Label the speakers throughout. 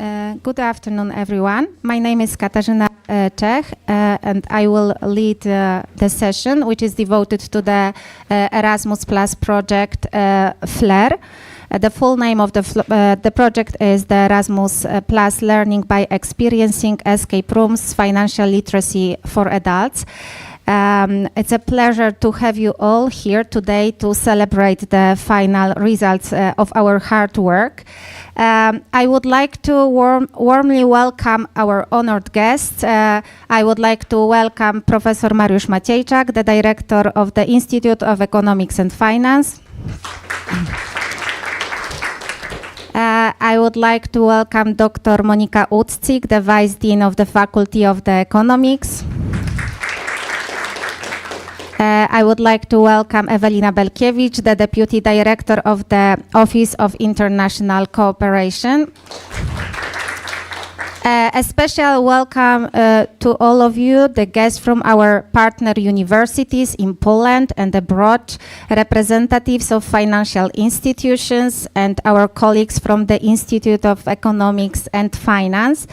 Speaker 1: Good afternoon, everyone. My name is Katarzyna Czech, and I will lead the session, which is devoted to the Erasmus Plus project FLER. The full name of the project is the Erasmus Plus Learning by Experiencing Escape Rooms Financial Literacy for Adults. It's a pleasure to have you all here today to celebrate the final results of our hard work. I would like to warmly welcome our honored guests. I would like to welcome Professor Mariusz Maciejczak, the Director of the Institute of Economics and Finance. I would like to welcome Dr. Monika Ucik, the Vice Dean of the Faculty of the Economics. I would like to welcome Ewelina Belkiewicz, the Deputy Director of the Office of International Cooperation. A special welcome to all of you, the guests from our partner universities in Poland and abroad, representatives of financial institutions, and our colleagues from the Institute of Economics and Finance.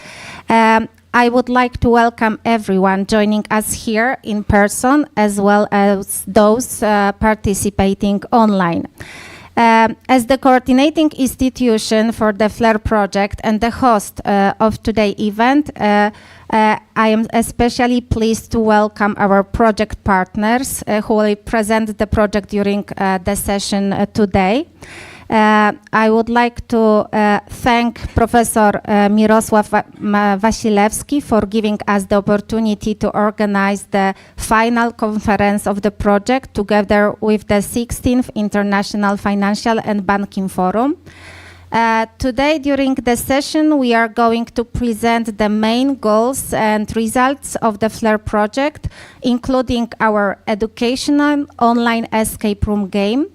Speaker 1: I would like to welcome everyone joining us here in person, as well as those participating online. As the coordinating institution for the FLER project and the host of today's event, I am especially pleased to welcome our project partners who will present the project during the session today. I would like to thank Professor Mirosław Wasilewski for giving us the opportunity to organize the final conference of the project together with the 16th International Financial and Banking Forum. Today, during the session, we are going to present the main goals and results of the FLER project, including our educational online escape room game.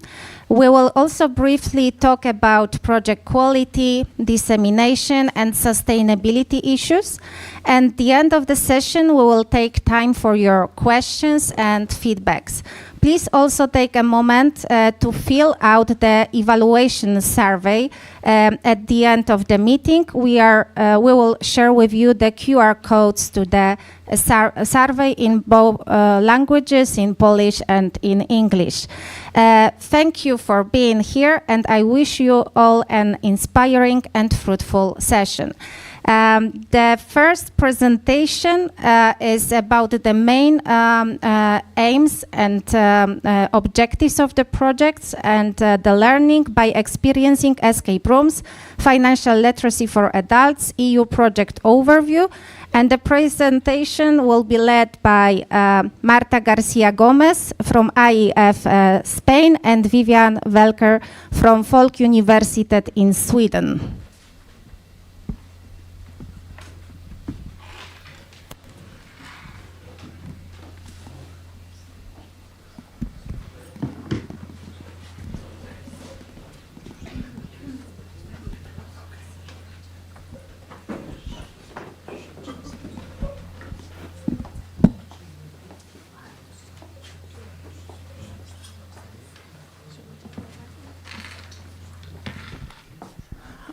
Speaker 1: We will also briefly talk about project quality, dissemination, and sustainability issues. And at the end of the session, we will take time for your questions and feedbacks. Please also take a moment to fill out the evaluation survey. At the end of the meeting, we will share with you the QR codes to the survey in both languages, in Polish and in English. Thank you for being here, and I wish you all an inspiring and fruitful session. The first presentation is about the main aims and objectives of the projects and the learning by experiencing escape rooms, financial literacy for adults, EU project overview. And the presentation will be led by Marta Garcia Gomez from IEF Spain and Vivian Welker from Folk Universitet in Sweden.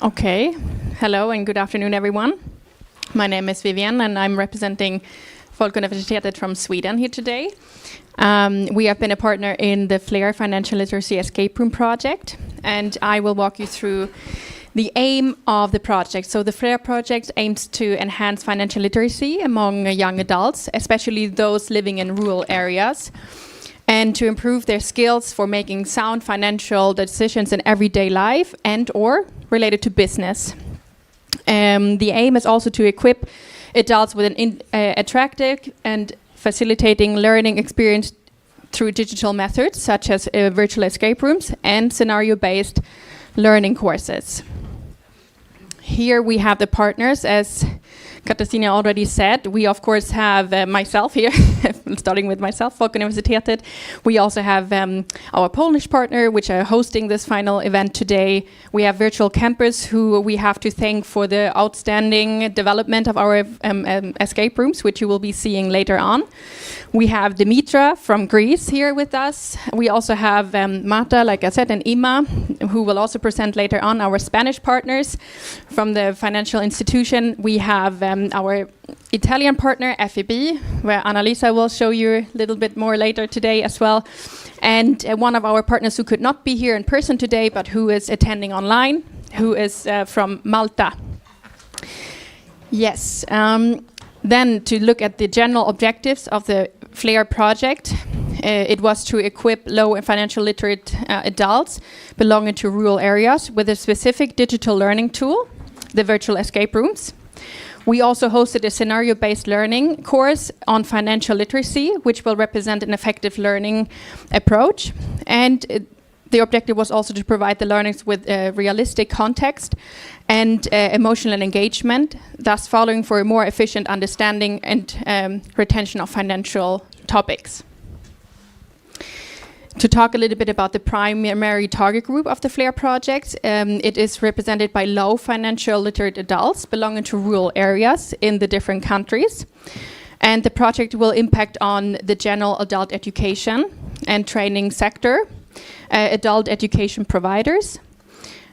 Speaker 2: Okay, hello and good afternoon, everyone. My name is Vivian, and I'm representing Folk Universitetet from Sweden here today. We have been a partner in the FLER Financial Literacy Escape Room project, and I will walk you through the aim of the project. So the FLER project aims to enhance financial literacy among young adults, especially those living in rural areas, and to improve their skills for making sound financial decisions in everyday life and or related to business. The aim is also to equip adults with an attractive and facilitating learning experience through digital methods such as virtual escape rooms and scenario-based learning courses. Here we have the partners as Katarzyna already said, we of course have myself here, starting with myself, Folkuniversitetet. We also have our Polish partner, which are hosting this final event today. We have Virtual Campus, who we have to thank for the outstanding development of our escape rooms, which you will be seeing later on. We have Dimitra from Greece here with us. We also have Marta, like I said, and Ima, who will also present later on, our Spanish partners from the financial institution. We have our Italian partner, FEB, where Annalisa will show you a little bit more later today as well. And one of our partners who could not be here in person today, but who is attending online, who is from Malta. Yes. Then to look at the general objectives of the FLER project, it was to equip low and financial literate adults belonging to rural areas with a specific digital learning tool, the virtual escape rooms. We also hosted a scenario-based learning course on financial literacy, which will represent an effective learning approach. And the objective was also to provide the learners with a realistic context and emotional engagement, thus following for a more efficient understanding and retention of financial topics. To talk a little bit about the primary target group of the FLER project, it is represented by low financial literate adults belonging to rural areas in the different countries. And the project will impact on the general adult education and training sector, adult education providers,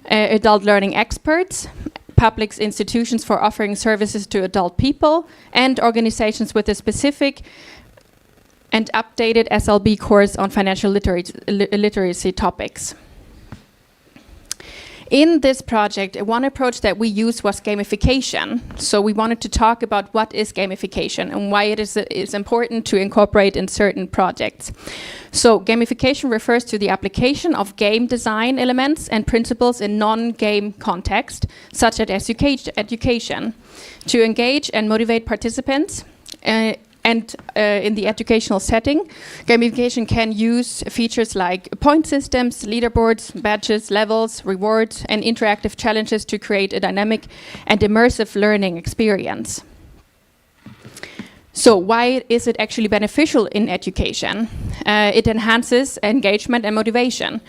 Speaker 2: adult learning experts, public institutions for offering services to adult people, and organizations with a specific and updated SLB course on financial literacy topics. In this project, one approach that we used was gamification. So we wanted to talk about what is gamification and why it is important to incorporate in certain projects. So gamification refers to the application of game design elements and principles in non-game context, such as education, to engage and motivate participants. And in the educational setting, gamification can use features like point systems, leaderboards, badges, levels, rewards, and interactive challenges to create a dynamic and immersive learning experience. So why is it actually beneficial in education? It enhances engagement and motivation.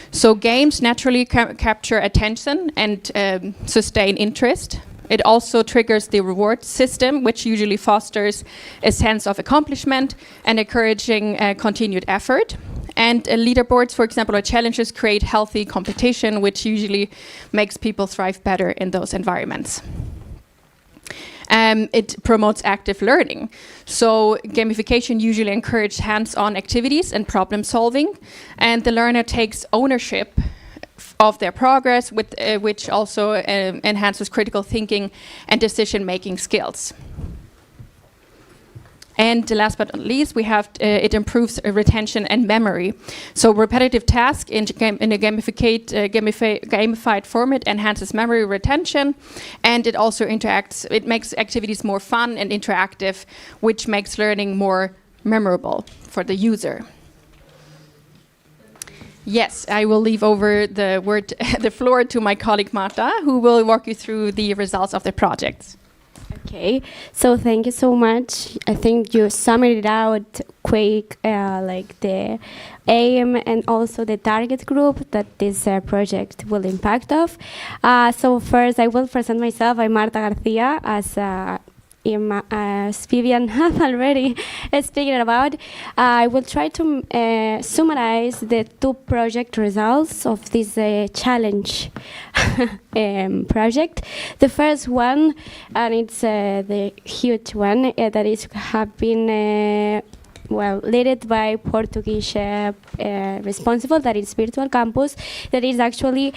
Speaker 2: So games naturally capture attention and sustain interest. It also triggers the reward system, which usually fosters a sense of accomplishment and encouraging continued effort. And leaderboards, for example, or challenges create healthy competition, which usually makes people thrive better in those environments. It promotes active learning. So gamification usually encourages hands-on activities and problem solving, and the learner takes ownership of their progress, which also enhances critical thinking and decision-making skills. And last but not least, we have it improves retention and memory. So repetitive tasks in a gamified format enhances memory retention, and it also it makes activities more fun and interactive, which makes learning more memorable for the user. Yes, I will leave over the floor to my colleague Marta, who will walk you through the results of the projects.
Speaker 3: Okay, so thank you so much. I think you summed it out quick, like the aim and also the target group that this project will impact of. So first I will present myself. I'm Marta Garcia, as Vivian has already spoken about. I will try to summarize the two project results of this challenge project. The first one, and it's the huge one, that is have been led by Portuguese responsible, that is Virtual Campus, that is actually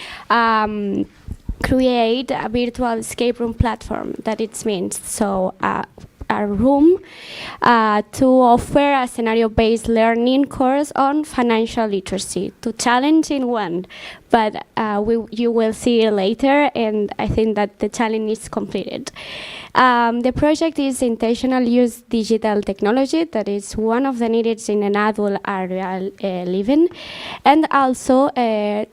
Speaker 3: create a virtual escape room platform, that it means. So a room to offer a scenario-based learning course on financial literacy, to challenge in one, but you will see later, and I think that the challenge is completed. The project is intentional use digital technology, that is one of the needs in an adult area living, and also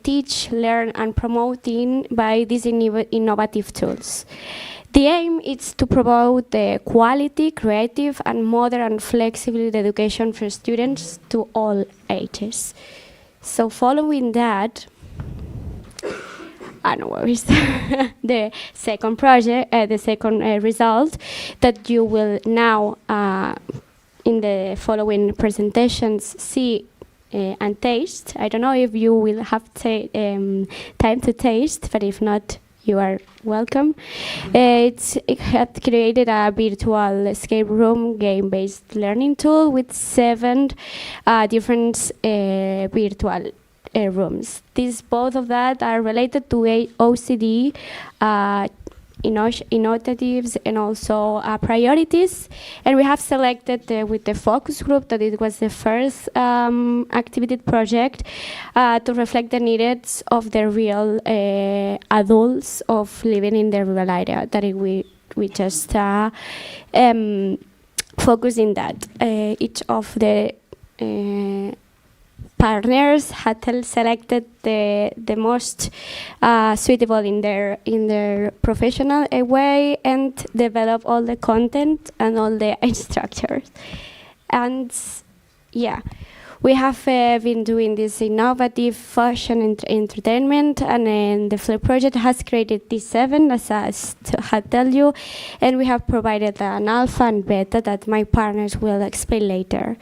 Speaker 3: teach, learn, and promoting by these innovative tools. The aim is to promote the quality, creative, and modern and flexible education for students to all ages. So following that, I don't know where is the second project, the second result that you will now in the following presentations see and taste. I don't know if you will have time to taste, but if not, you are welcome. It had created a virtual escape room game-based learning tool with 7 different virtual rooms. Both of that are related to OCD, initiatives, and also priorities. And we have selected with the focus group that it was the first activity project to reflect the needs of the real adults of living in the rural area that we just focus in that. Each of the partners had selected the most suitable in their professional way and develop all the content and all the structures. And yeah, we have been doing this innovative fashion entertainment, and then the FLER project has created these 7, as I had tell you, and we have provided an alpha and beta that my partners will explain later.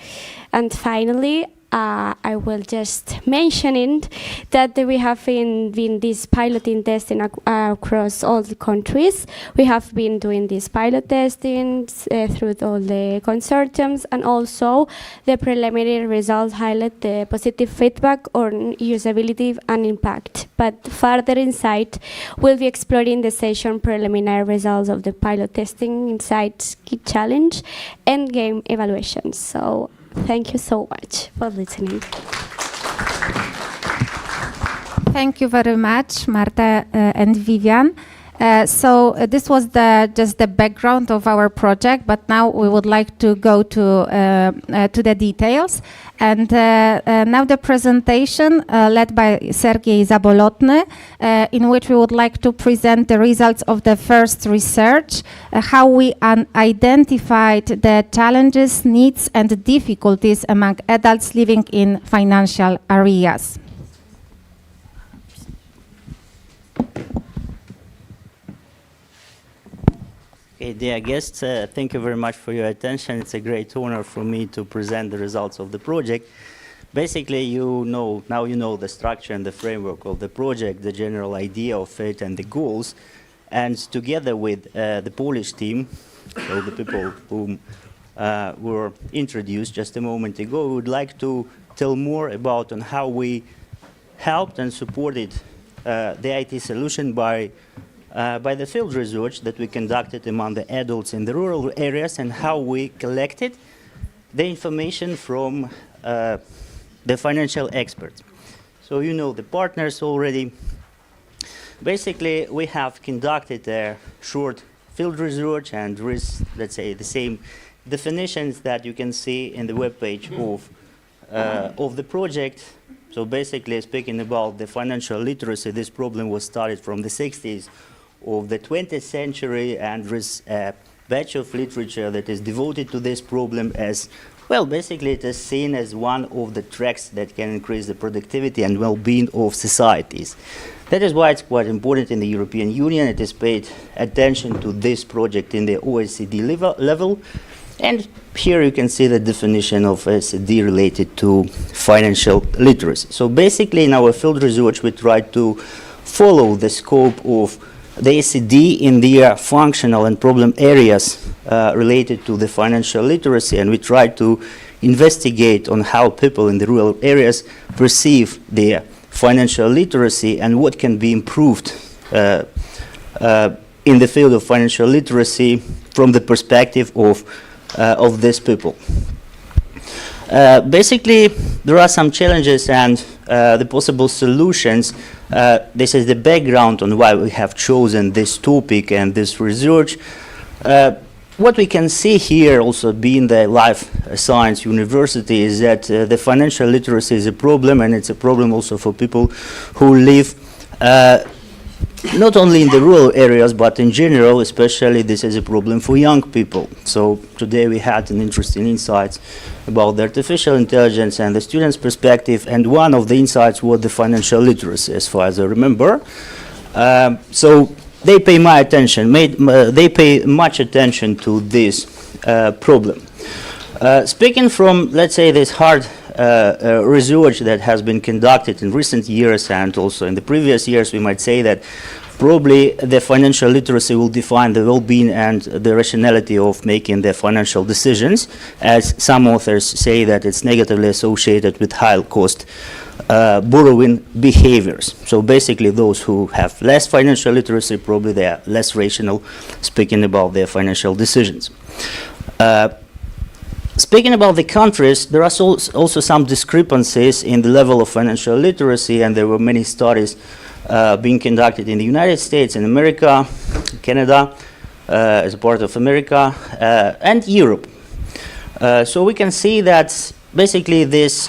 Speaker 3: And finally, I will just mention that we have been this piloting testing across all the countries. We have been doing this pilot testing through all the consortiums, and also the preliminary results highlight the positive feedback on usability and impact. But further insight, we'll be exploring the session preliminary results of the pilot testing, insights, key challenge, and game evaluations. So thank you so much for listening.
Speaker 1: Thank you very much, Marta and Vivian. So this was just the background of our project, but now we would like to go to the details. And now the presentation led by Sergiej Zabolotny, in which we would like to present the results of the first research, how we identified the challenges, needs, and difficulties among adults living in financial areas.
Speaker 4: Okay, dear guests, thank you very much for your attention. It's a great honor for me to present the results of the project. Basically, now you know the structure and the framework of the project, the general idea of it and the goals. And together with the Polish team, so the people whom were introduced just a moment ago, we would like to tell more about on how we helped and supported the IT solution by the field research that we conducted among the adults in the rural areas, and how we collected the information from the financial experts. So you know the partners already. Basically, we have conducted a short field research, and there is, let's say, the same definitions that you can see in the webpage of the project. So basically, speaking about the financial literacy, this problem was started from the 60s of the 20th century, and there is a batch of literature that is devoted to this problem as, well, basically it is seen as one of the tracks that can increase the productivity and well-being of societies. That is why it's quite important in the European Union. It is paid attention to this project in the OECD level. And here you can see the definition of OECD related to financial literacy. So basically in our field research we tried to follow the scope of the OECD in their functional and problem areas related to the financial literacy, and we try to investigate on how people in the rural areas perceive their financial literacy and what can be improved in the field of financial literacy from the perspective of these people. Basically, there are some challenges and the possible solutions. This is the background on why we have chosen this topic and this research. What we can see here, also being the life science university, is that the financial literacy is a problem, and it's a problem also for people who live not only in the rural areas, but in general, especially this is a problem for young people. So today we had an interesting insights about the artificial intelligence and the students' perspective, and one of the insights was the financial literacy, as far as I remember. So they pay they pay much attention to this problem. Speaking from, let's say, this hard research that has been conducted in recent years and also in the previous years, we might say that probably the financial literacy will define the well-being and the rationality of making the financial decisions, as some authors say that it's negatively associated with high-cost borrowing behaviors. So basically those who have less financial literacy, probably they are less rational speaking about their financial decisions. Speaking about the countries, there are also some discrepancies in the level of financial literacy, and there were many studies being conducted in the United States, in America, Canada, as a part of America, and Europe. So we can see that basically this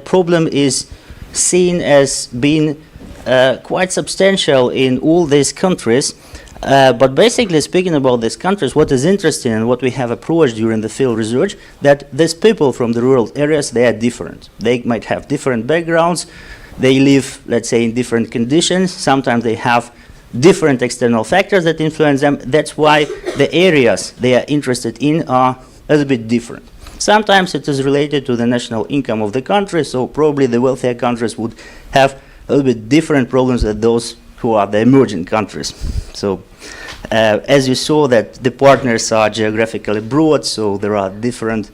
Speaker 4: problem is seen as being quite substantial in all these countries. But basically speaking about these countries, what is interesting and what we have approached during the field research, that these people from the rural areas, they are different. They might have different backgrounds. They live, let's say, in different conditions. Sometimes they have different external factors that influence them. That's why the areas they are interested in are a little bit different. Sometimes it is related to the national income of the country, so probably the wealthier countries would have a little bit different problems than those who are the emerging countries. So as you saw that the partners are geographically broad, so there are different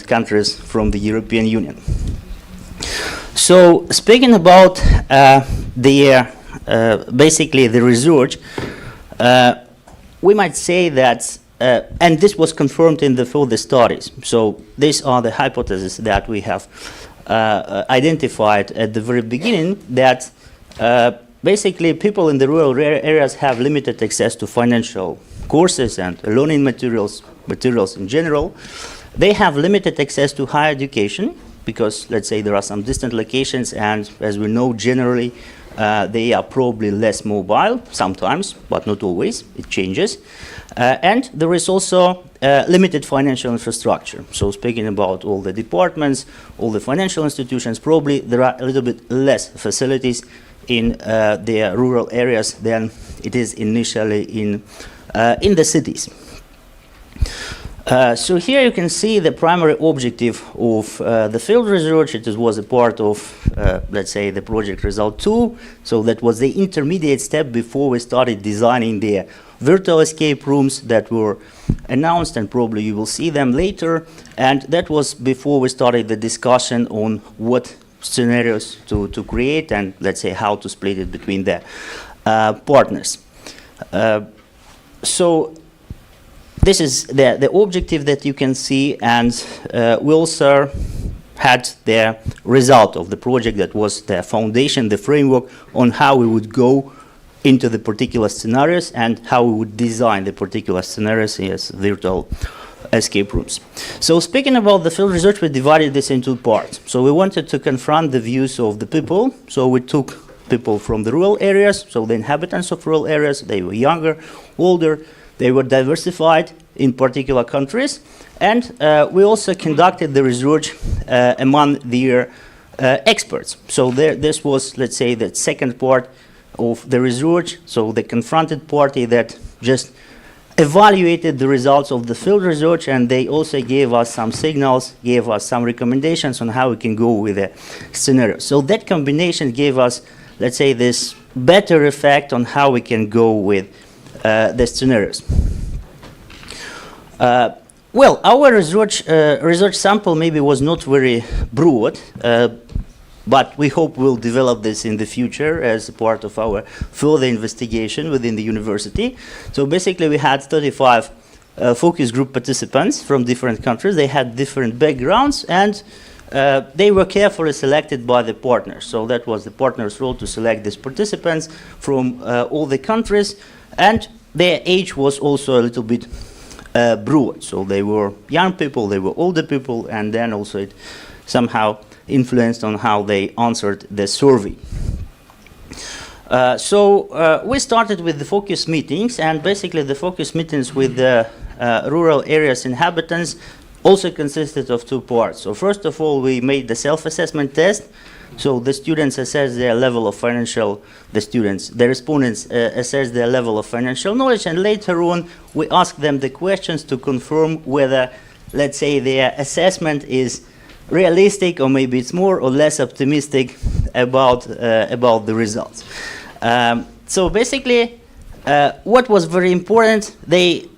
Speaker 4: countries from the European Union. So speaking about basically the research, we might say that, and this was confirmed in the further studies. So these are the hypotheses that we have identified at the very beginning, that basically people in the rural areas have limited access to financial courses and learning materials in general. They have limited access to higher education because, let's say, there are some distant locations, and as we know, generally they are probably less mobile sometimes, but not always. It changes. And there is also limited financial infrastructure. So speaking about all the departments, all the financial institutions, probably there are a little bit less facilities in the rural areas than it is initially in the cities. So here you can see the primary objective of the field research. It was a part of, let's say, the project result 2. So that was the intermediate step before we started designing the virtual escape rooms that were announced, and probably you will see them later. And that was before we started the discussion on what scenarios to create and, let's say, how to split it between the partners. So this is the objective that you can see, and we also had the result of the project that was the foundation, the framework on how we would go into the particular scenarios and how we would design the particular scenarios as virtual escape rooms. So speaking about the field research, we divided this into parts. So we wanted to confront the views of the people. So we took people from the rural areas, so the inhabitants of rural areas. They were younger, older, they were diversified in particular countries. And we also conducted the research among their experts. So this was, let's say, the second part of the research. So the confronted party that just evaluated the results of the field research, and they also gave us some signals, gave us some recommendations on how we can go with the scenario. So that combination gave us, let's say, this better effect on how we can go with the scenarios. Well, our research sample maybe was not very broad, but we hope we'll develop this in the future as part of our further investigation within the university. So basically we had 35 focus group participants from different countries. They had different backgrounds, and they were carefully selected by the partners. So that was the partner's role to select these participants from all the countries, and their age was also a little bit broad. So they were young people, they were older people, and then also it somehow influenced on how they answered the survey. We started with the focus meetings, and basically the focus meetings with the rural areas inhabitants also consisted of two parts. So first of all, we made the self-assessment test. So the students assess their level of financial, the respondents assess their level of financial knowledge, and later on we ask them the questions to confirm whether, let's say, their assessment is realistic, or maybe it's more or less optimistic about the results. So basically, what was very important, they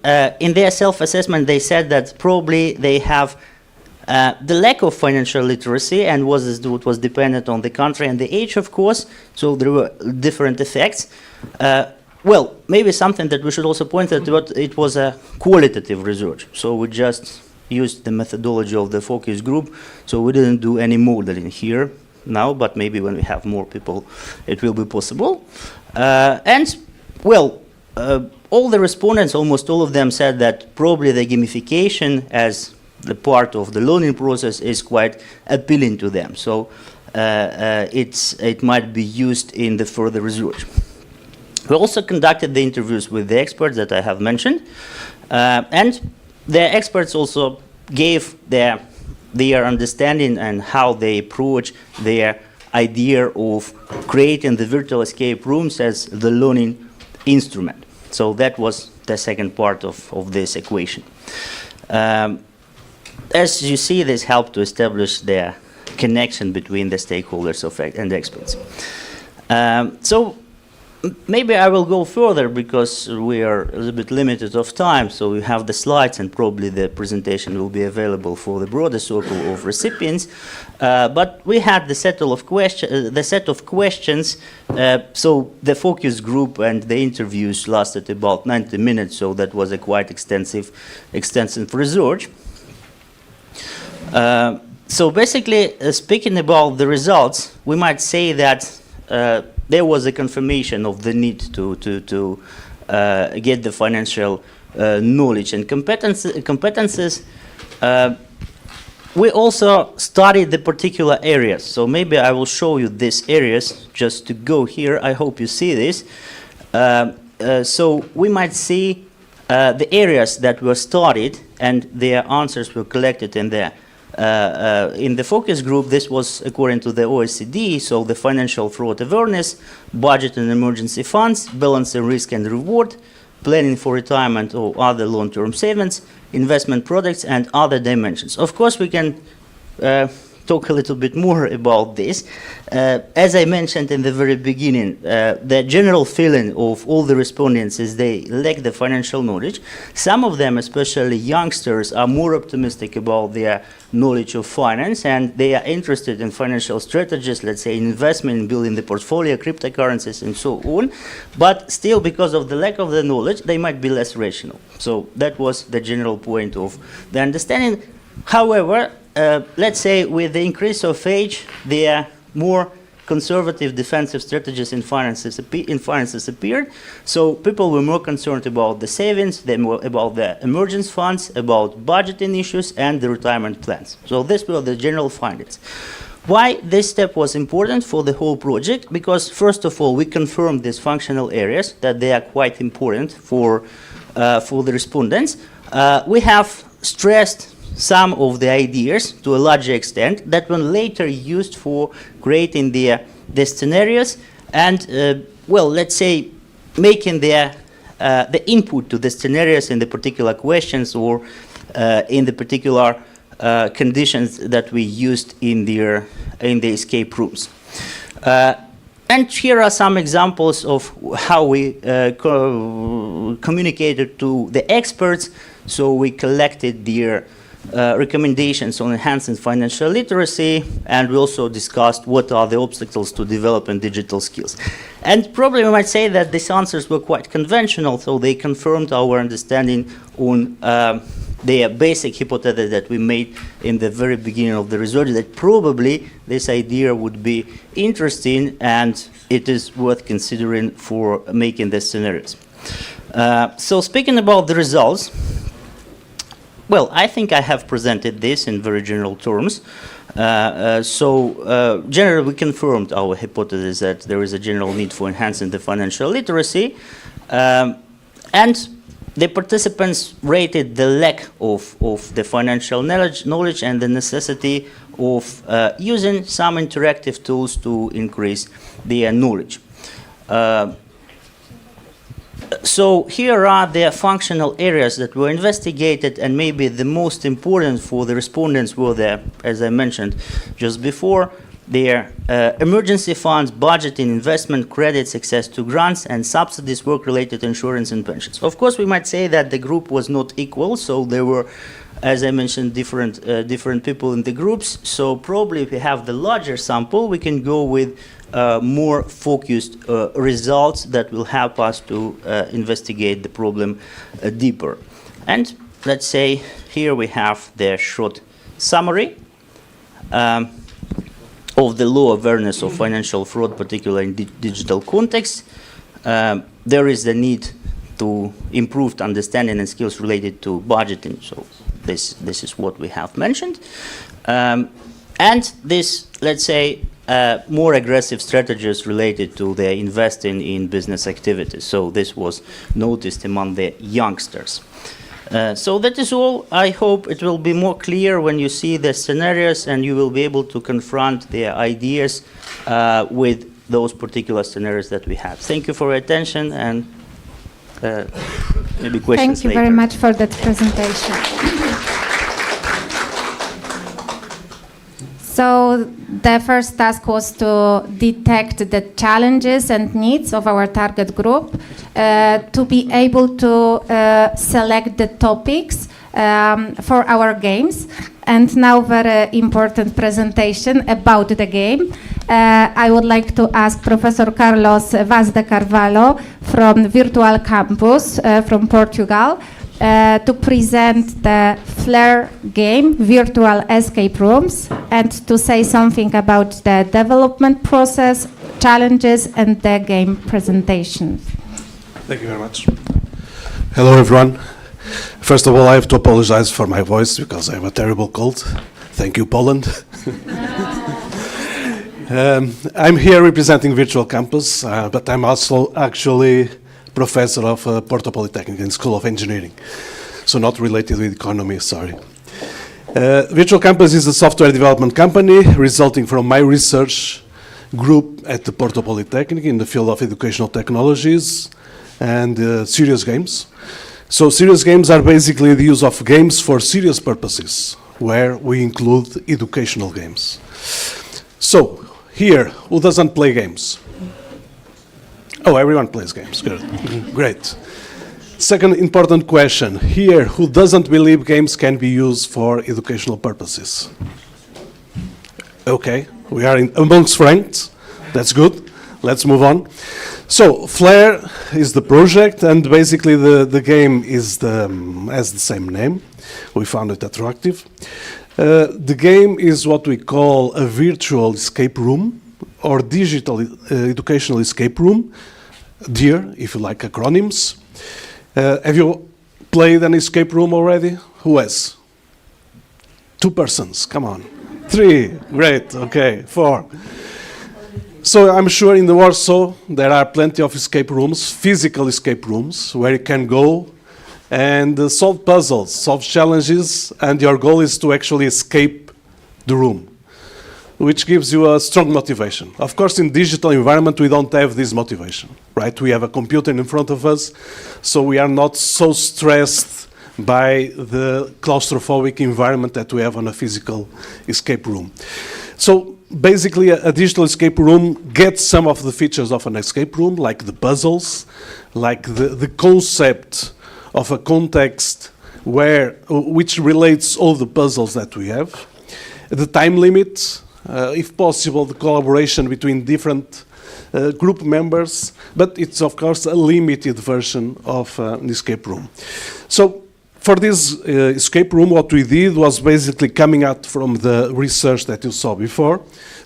Speaker 4: in their self-assessment they said that probably they have the lack of financial literacy, and what was dependent on the country and the age, of course. So there were different effects. Well, maybe something that we should also point out, but it was a qualitative research. So we just used the methodology of the focus group. So we didn't do any modeling here now, but maybe when we have more people, it will be possible. And well, all the respondents, almost all of them, said that probably the gamification as the part of the learning process is quite appealing to them. So it might be used in the further research. We also conducted the interviews with the experts that I have mentioned, and the experts also gave their understanding and how they approach their idea of creating the virtual escape rooms as the learning instrument. So that was the second part of this equation. As you see, this helped to establish the connection between the stakeholders and the experts. So maybe I will go further because we are a little bit limited of time. So we have the slides, and probably the presentation will be available for the broader circle of recipients. But we had the set of questions. So the focus group and the interviews lasted about 90 minutes. So that was a quite extensive research. So basically, speaking about the results, we might say that there was a confirmation of the need to get the financial knowledge and competences. We also studied the particular areas. So maybe I will show you these areas just to go here. I hope you see this. So we might see the areas that were studied, and their answers were collected in there. In the focus group, this was according to the OECD, so the financial fraud awareness, budget and emergency funds, balancing risk and reward, planning for retirement or other long-term savings, investment products, and other dimensions. Of course, we can talk a little bit more about this. As I mentioned in the very beginning, the general feeling of all the respondents is they lack the financial knowledge. Some of them, especially youngsters, are more optimistic about their knowledge of finance, and they are interested in financial strategies, let's say investment, building the portfolio, cryptocurrencies, and so on. But still, because of the lack of the knowledge, they might be less rational. So that was the general point of the understanding. However, let's say with the increase of age, there are more conservative defensive strategies in finances appeared. So people were more concerned about the savings, about the emergency funds, about budgeting issues, and the retirement plans. So these were the general findings. Why this step was important for the whole project? Because first of all, we confirmed these functional areas, that they are quite important for the respondents. We have stressed some of the ideas to a larger extent that were later used for creating the scenarios and, well, let's say, making the input to the scenarios in the particular questions or in the particular conditions that we used in the escape rooms. And here are some examples of how we communicated to the experts. So we collected their recommendations on enhancing financial literacy, and we also discussed what are the obstacles to developing digital skills. And probably we might say that these answers were quite conventional, so they confirmed our understanding on the basic hypothesis that we made in the very beginning of the research, that probably this idea would be interesting and it is worth considering for making the scenarios. So speaking about the results, well, I think I have presented this in very general terms. Generally, we confirmed our hypothesis that there is a general need for enhancing the financial literacy, and the participants rated the lack of the financial knowledge and the necessity of using some interactive tools to increase their knowledge. So here are the functional areas that were investigated, and maybe the most important for the respondents were the, as I mentioned just before, their emergency funds, budgeting, investment, credits, access to grants and subsidies, work-related insurance and pensions. Of course, we might say that the group was not equal, so there were, as I mentioned, different people in the groups. So probably if we have the larger sample, we can go with more focused results that will help us to investigate the problem deeper. And let's say here we have the short summary of the low awareness of financial fraud, particularly in digital context. There is the need to improved understanding and skills related to budgeting. So this is what we have mentioned. And this, let's say, more aggressive strategies related to the investing in business activities. So this was noticed among the youngsters. So that is all. I hope it will be more clear when you see the scenarios and you will be able to confront the ideas with those particular scenarios that we have. Thank you for your attention, and maybe questions
Speaker 1: Thank you
Speaker 4: later.
Speaker 1: very much for that presentation. So the first task was to detect the challenges and needs of our target group, to be able to select the topics for our games. And now very important presentation about the game. I would like to ask Professor Carlos Vaz de Carvalho from Virtual Campus from Portugal to present the FLER game, Virtual Escape Rooms, and to say something about the development process, challenges, and the game presentation.
Speaker 5: Thank you very much. Hello, everyone. First of all, I have to apologize for my voice because I have a terrible cold. Thank you, Poland. I'm here representing Virtual Campus, but I'm also actually professor of Porto Polytechnic in School of Engineering, so not related with economy, sorry. Virtual Campus is a software development company resulting from my research group at the Porto Polytechnic in the field of educational technologies and serious games. So serious games are basically the use of games for serious purposes, where we include educational games. So here, who doesn't play games? Oh, everyone plays games, good. Great. Second important question, here, who doesn't believe games can be used for educational purposes? Okay, we are amongst friends, that's good. Let's move on. So, FLER is the project, and basically the game is has the same name. We found it attractive. The game is what we call a virtual escape room, or digital educational escape room, DEAR, if you like acronyms. Have you played an escape room already? Who has? 2 persons, come on. 3, great, okay, 4. So I'm sure in the Warsaw there are plenty of escape rooms, physical escape rooms, where you can go and solve puzzles, solve challenges, and your goal is to actually escape the room, which gives you a strong motivation. Of course, in digital environment, we don't have this motivation, right? We have a computer in front of us, so we are not so stressed by the claustrophobic environment that we have on a physical escape room. So basically, a digital escape room gets some of the features of an escape room, like the puzzles, like the concept of a context which relates all the puzzles that we have, the time limit, if possible, the collaboration between different group members, but it's of course a limited version of an escape room. So for this escape room, what we did was basically coming out from the research that you saw before,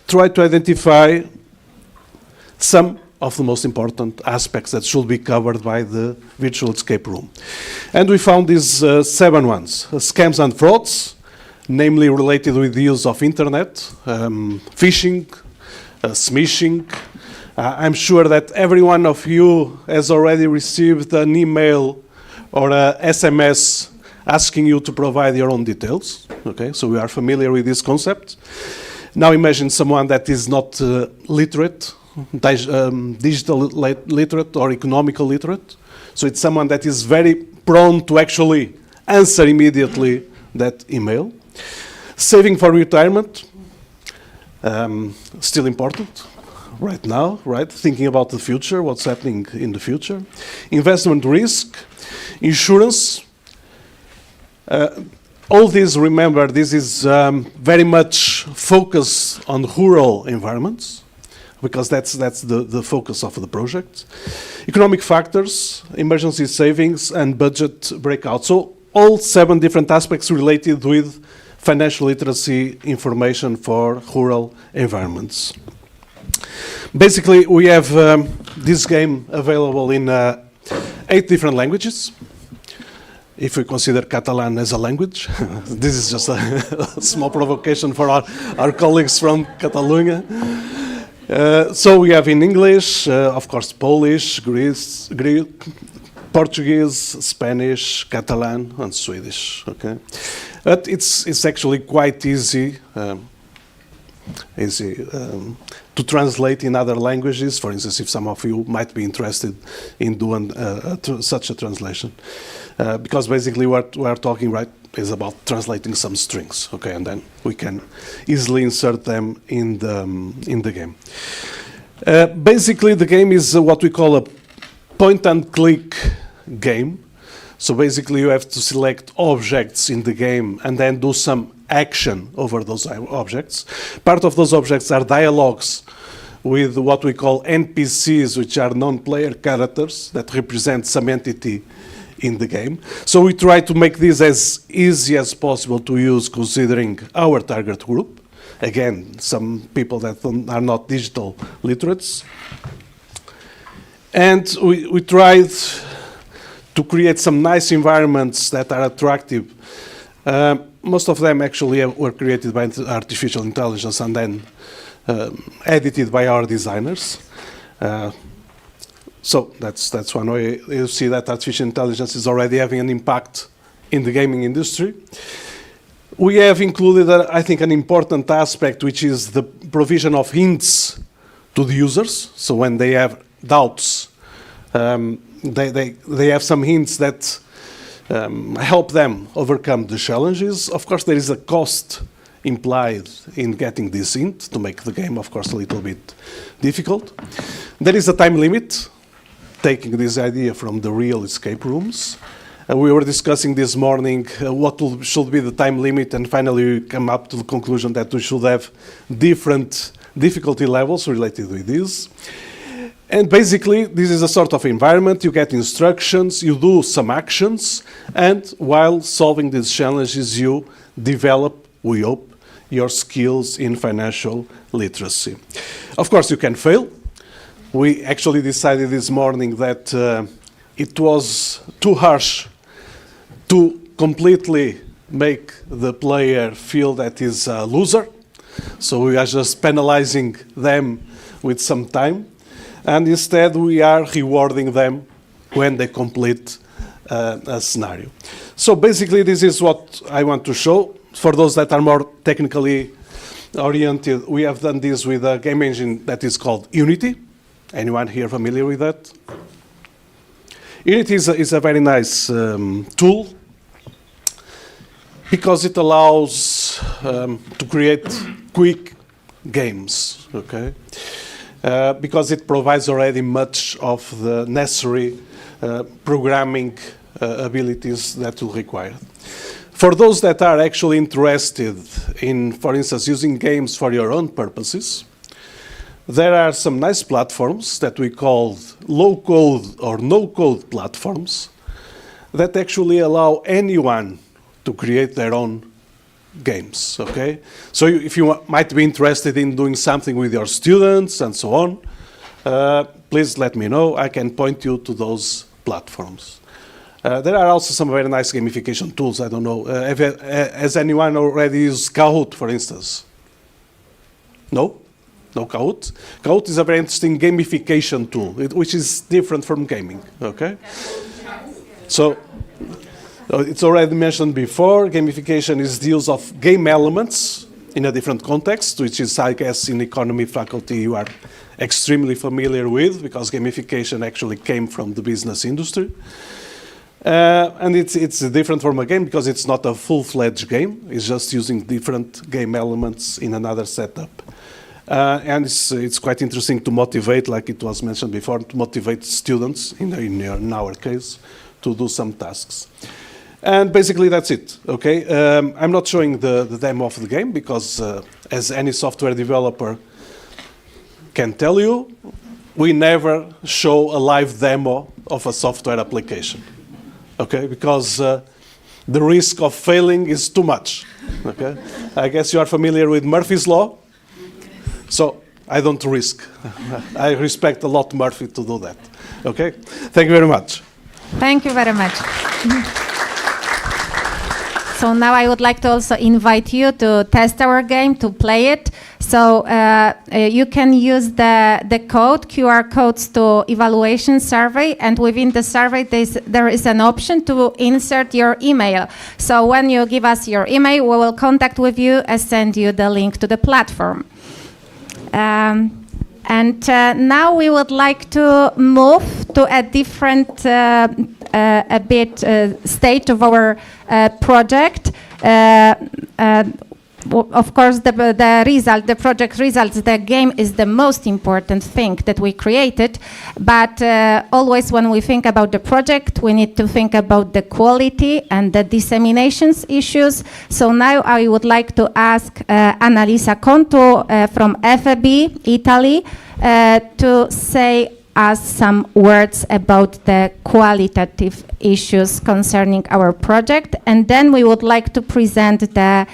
Speaker 5: try to identify some of the most important aspects that should be covered by the virtual escape room. And we found these 7 ones: scams and frauds, namely related with the use of internet, phishing, smishing. I'm sure that every one of you has already received an email or a SMS asking you to provide your own details. Okay, so we are familiar with this concept. Now imagine someone that is not literate, digital literate or economical literate. So it's someone that is very prone to actually answer immediately that email. Saving for retirement, still important right now, right? Thinking about the future, what's happening in the future. Investment risk, insurance. All these, remember, this is very much focused on rural environments, because that's the focus of the project. Economic factors, emergency savings, and budget breakout. So all 7 different aspects related with financial literacy information for rural environments. Basically, we have this game available in 8 different languages. If we consider Catalan as a language, this is just a small provocation for our colleagues from Catalonia. So we have in English, of course, Polish, Greek, Portuguese, Spanish, Catalan, and Swedish. Okay, but it's actually quite easy to translate in other languages. For instance, if some of you might be interested in doing such a translation, because basically what we are talking right is about translating some strings. Okay, and then we can easily insert them in the game. Basically, the game is what we call a point-and-click game. So basically, you have to select objects in the game and then do some action over those objects. Part of those objects are dialogues with what we call NPCs, which are non-player characters that represent some entity in the game. So we try to make this as easy as possible to use, considering our target group. Again, some people that are not digital literates. And we tried to create some nice environments that are attractive. Most of them actually were created by artificial intelligence and then edited by our designers. So that's one way you see that artificial intelligence is already having an impact in the gaming industry. We have included, I think, an important aspect, which is the provision of hints to the users. So when they have doubts, they have some hints that help them overcome the challenges. Of course, there is a cost implied in getting this hint to make the game, of course, a little bit difficult. There is a time limit, taking this idea from the real escape rooms. We were discussing this morning what should be the time limit, and finally we come up to the conclusion that we should have different difficulty levels related with this. And basically, this is a sort of environment. You get instructions, you do some actions, and while solving these challenges, you develop, we hope, your skills in financial literacy. Of course, you can fail. We actually decided this morning that it was too harsh to completely make the player feel that he's a loser. So we are just penalizing them with some time. And instead, we are rewarding them when they complete a scenario. So basically, this is what I want to show. For those that are more technically oriented, we have done this with a game engine that is called Unity. Anyone here familiar with that? Unity is a very nice tool because it allows to create quick games, okay? Because it provides already much of the necessary programming abilities that you'll require. For those that are actually interested in, for instance, using games for your own purposes, there are some nice platforms that we call low-code or no-code platforms that actually allow anyone to create their own games, okay? So if you might be interested in doing something with your students and so on, please let me know. I can point you to those platforms. There are also some very nice gamification tools. I don't know. Has anyone already used Kahoot, for instance? No? No Kahoot? Kahoot is a very interesting gamification tool, which is different from gaming, okay? So, it's already mentioned before, gamification is the use of game elements in a different context, which is, I guess, in economy faculty you are extremely familiar with, because gamification actually came from the business industry. And it's different from a game because it's not a full-fledged game. It's just using different game elements in another setup. And it's quite interesting to motivate, like it was mentioned before, to motivate students, in our case, to do some tasks. And basically that's it, okay? I'm not showing the demo of the game because as any software developer can tell you, we never show a live demo of a software application, okay? Because the risk of failing is too much, okay? I guess you are familiar with Murphy's Law, so I don't risk. I respect a lot Murphy to do that, okay? Thank you very much.
Speaker 1: Thank you very much. So now I would like to also invite you to test our game, to play it. So you can use the code, QR codes to evaluation survey, and within the survey there is an option to insert your email. So when you give us your email, we will contact with you and send you the link to the platform. And now we would like to move to a different stage of our project. Of course, the project results, the game is the most important thing that we created. But always when we think about the project, we need to think about the quality and the disseminations issues. So now I would like to ask Annalisa Conto from FEB, Italy, to say us some words about the qualitative issues concerning our project. And then we would like to present the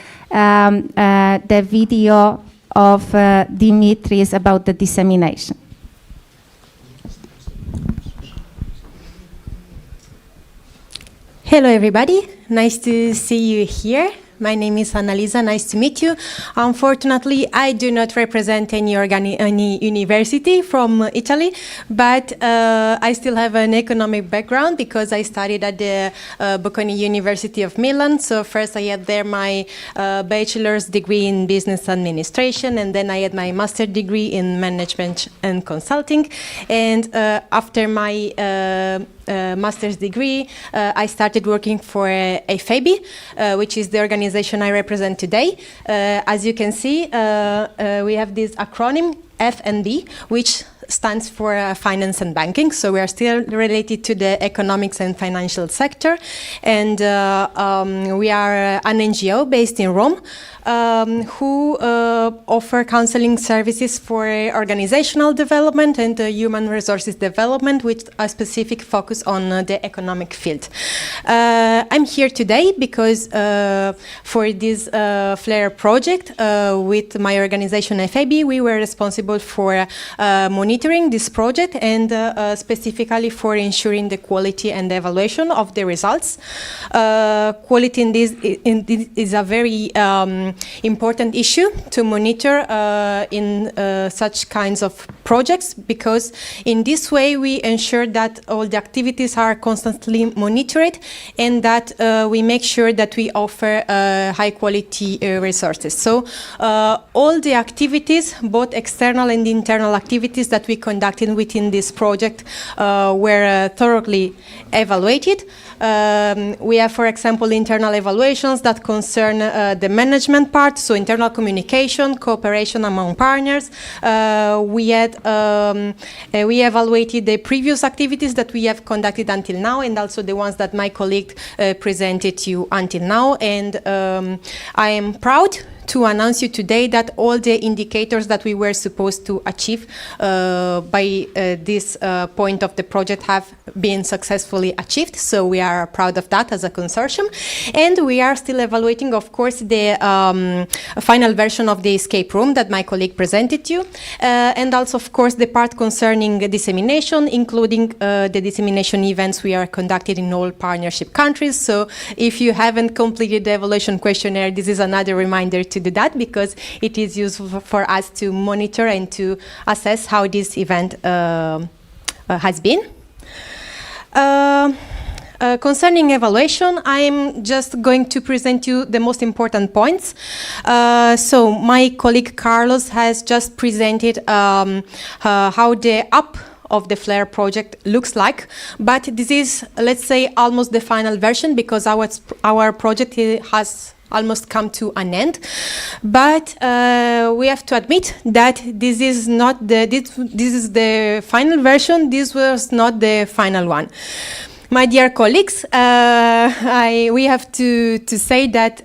Speaker 1: video of Dimitris about the dissemination.
Speaker 6: Hello everybody, nice to see you here. My name is Annalisa, nice to meet you. Unfortunately, I do not represent any university from Italy, but I still have an economic background because I studied at the Bocconi University of Milan. So first I had there my bachelor's degree in business administration, and then I had my master's degree in management and consulting. And after my master's degree, I started working for FEB, which is the organization I represent today. As you can see, we have this acronym FNB, which stands for finance and banking. So we are still related to the economics and financial sector. And we are an NGO based in Rome, who offer counseling services for organizational development and human resources development with a specific focus on the economic field. I'm here today because for this FLER project with my organization FAB, we were responsible for monitoring this project and specifically for ensuring the quality and the evaluation of the results. Quality in this is a very important issue to monitor in such kinds of projects, because in this way we ensure that all the activities are constantly monitored and that we make sure that we offer high quality resources. So all the activities, both external and internal activities that we conducted within this project were thoroughly evaluated. We have, for example, internal evaluations that concern the management part, so internal communication, cooperation among partners. We evaluated the previous activities that we have conducted until now, and also the ones that my colleague presented to you until now. And I am proud to announce you today that all the indicators that we were supposed to achieve by this point of the project have been successfully achieved. So we are proud of that as a consortium. And we are still evaluating, of course, the final version of the escape room that my colleague presented you. And also, of course, the part concerning dissemination, including the dissemination events we are conducting in all partnership countries. So if you haven't completed the evaluation questionnaire, this is another reminder to do that, because it is useful for us to monitor and to assess how this event has been. Concerning evaluation, I'm just going to present you the most important points. So my colleague Carlos has just presented how the app of the FLER project looks like, but this is, let's say, almost the final version, because our project has almost come to an end. But we have to admit that this is not this is the final version. This was not the final one. My dear colleagues, we have to say that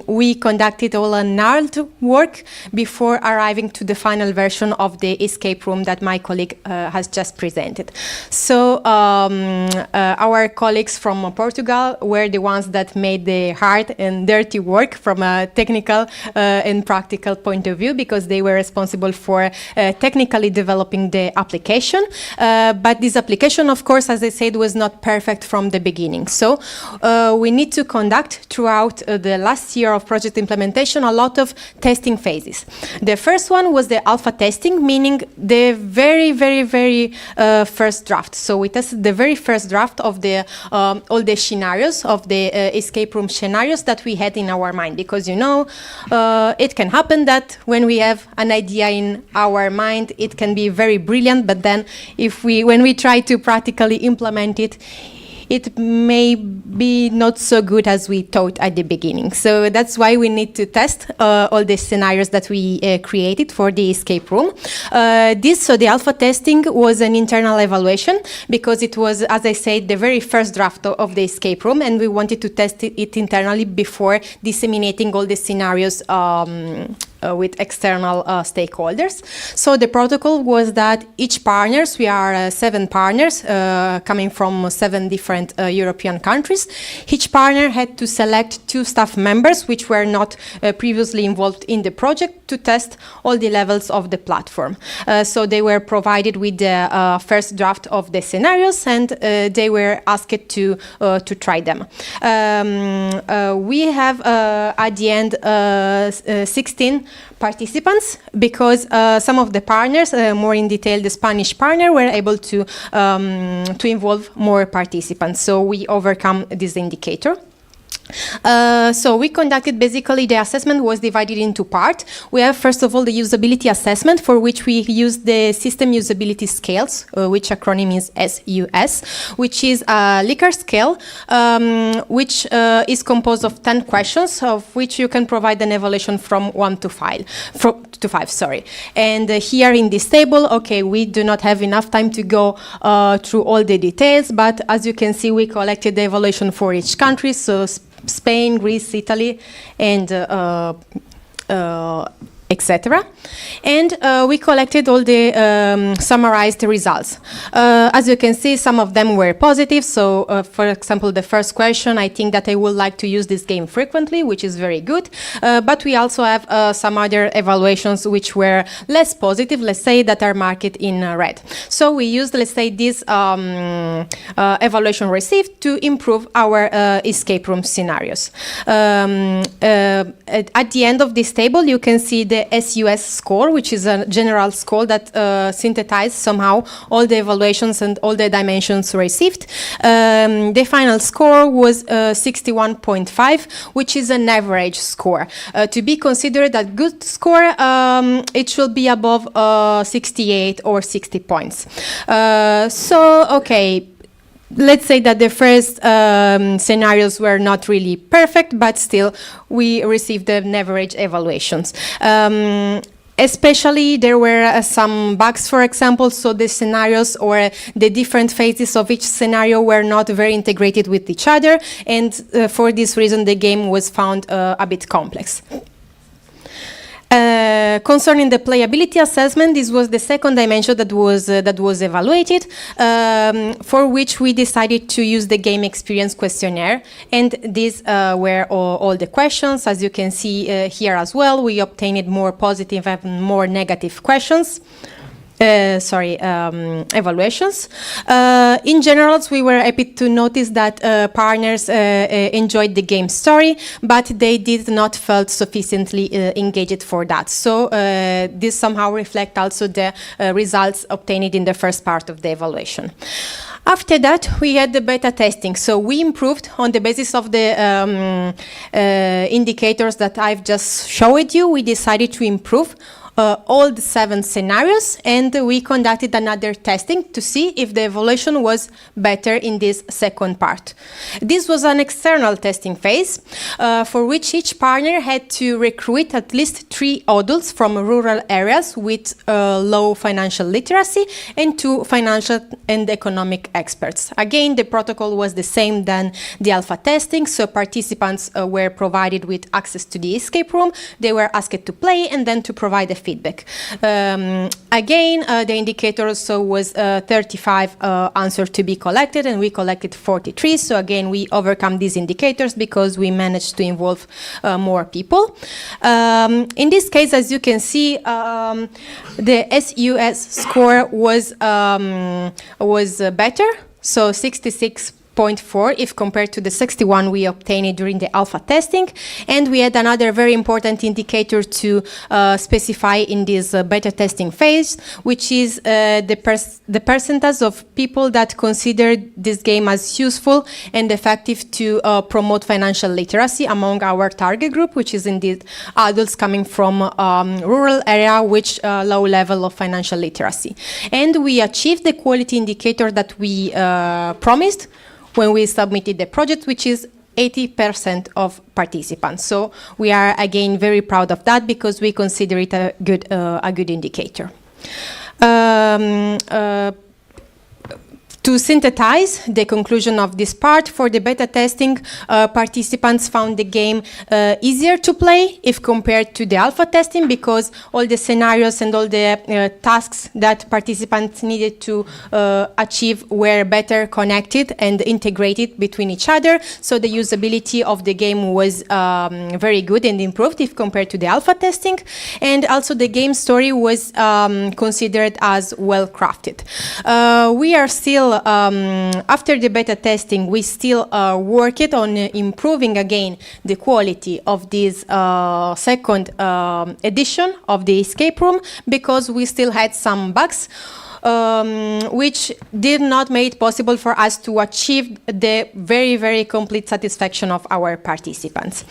Speaker 6: we conducted all an hard work before arriving to the final version of the escape room that my colleague has just presented. So our colleagues from Portugal were the ones that made the hard and dirty work from a technical and practical point of view, because they were responsible for technically developing the application. But this application, of course, as I said, was not perfect from the beginning. So we need to conduct throughout the last year of project implementation a lot of testing phases. The first one was the alpha testing, meaning the very first draft. So we tested the very first draft of the all the scenarios of the escape room scenarios that we had in our mind, because it can happen that when we have an idea in our mind, it can be very brilliant, but then when we try to practically implement it, it may be not so good as we thought at the beginning. So that's why we need to test all the scenarios that we created for the escape room. So the alpha testing was an internal evaluation, because it was, as I said, the very first draft of the escape room, and we wanted to test it internally before disseminating all the scenarios with external stakeholders. So the protocol was that each partners, we are 7 partners coming from 7 different European countries. Each partner had to select 2 staff members which were not previously involved in the project to test all the levels of the platform. So they were provided with the first draft of the scenarios, and they were asked to try them. We have at the end 16 participants, because some of the partners, more in detail the Spanish partner, were able to involve more participants. So we overcome this indicator. So we conducted, basically the assessment was divided into parts. We have first of all the usability assessment, for which we used the system usability scales, which acronym is SUS, which is a Likert scale, which is composed of 10 questions, of which you can provide an evaluation from 1 to 5. And here in this table, okay, we do not have enough time to go through all the details, but as you can see, we collected the evaluation for each country. So Spain, Greece, Italy, and etc. And we collected all the summarized results. As you can see, some of them were positive. So, for example, the first question, I think that I would like to use this game frequently, which is very good. But we also have some other evaluations which were less positive, let's say, that are marked in red. So we used, let's say, this evaluation received to improve our escape room scenarios. At the end of this table, you can see the SUS score, which is a general score that synthesizes somehow all the evaluations and all the dimensions received. The final score was 61.5, which is an average score. To be considered a good score, it should be above 68 or 60 points. Okay. Let's say that the first scenarios were not really perfect, but still we received an average evaluations. Especially there were some bugs, for example, so the scenarios or the different phases of each scenario were not very integrated with each other, and for this reason the game was found a bit complex. Concerning the playability assessment, this was the second dimension that was evaluated, for which we decided to use the game experience questionnaire, and these were all the questions. As you can see here as well, we obtained more positive and more negative questions. Evaluations. In general, we were happy to notice that partners enjoyed the game story, but they did not felt sufficiently engaged for that. So this somehow reflects also the results obtained in the first part of the evaluation. After that, we had the beta testing. So we improved on the basis of the indicators that I've just showed you. We decided to improve all the 7 scenarios, and we conducted another testing to see if the evaluation was better in this second part. This was an external testing phase for which each partner had to recruit at least 3 adults from rural areas with low financial literacy and 2 financial and economic experts. Again, the protocol was the same than the alpha testing, so participants were provided with access to the escape room. They were asked to play and then to provide a feedback. Again, the indicator also was 35 answers to be collected, and we collected 43. So again, we overcome these indicators because we managed to involve more people. In this case, as you can see, the SUS score was better, so 66.4 if compared to the 61 we obtained during the alpha testing. And we had another very important indicator to specify in this beta testing phase, which is the percentage of people that consider this game as useful and effective to promote financial literacy among our target group, which is indeed adults coming from rural area with low level of financial literacy. And we achieved the quality indicator that we promised when we submitted the project, which is 80% of participants. So we are again very proud of that because we consider it a good indicator. To synthesize the conclusion of this part, for the beta testing, participants found the game easier to play if compared to the alpha testing, because all the scenarios and all the tasks that participants needed to achieve were better connected and integrated between each other. So the usability of the game was very good and improved if compared to the alpha testing. And also the game story was considered as well crafted. We are still after the beta testing, we still worked on improving again the quality of this second edition of the escape room, because we still had some bugs which did not make it possible for us to achieve the very, very complete satisfaction of our participants.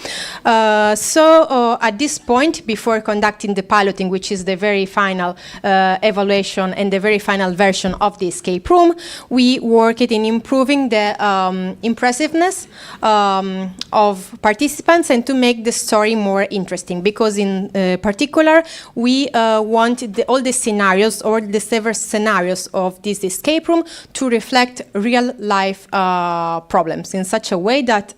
Speaker 6: So at this point, before conducting the piloting, which is the very final evaluation and the very final version of the escape room, we worked in improving the impressiveness of participants and to make the story more interesting, because in particular, we want all the scenarios or the several scenarios of this escape room to reflect real life problems in such a way that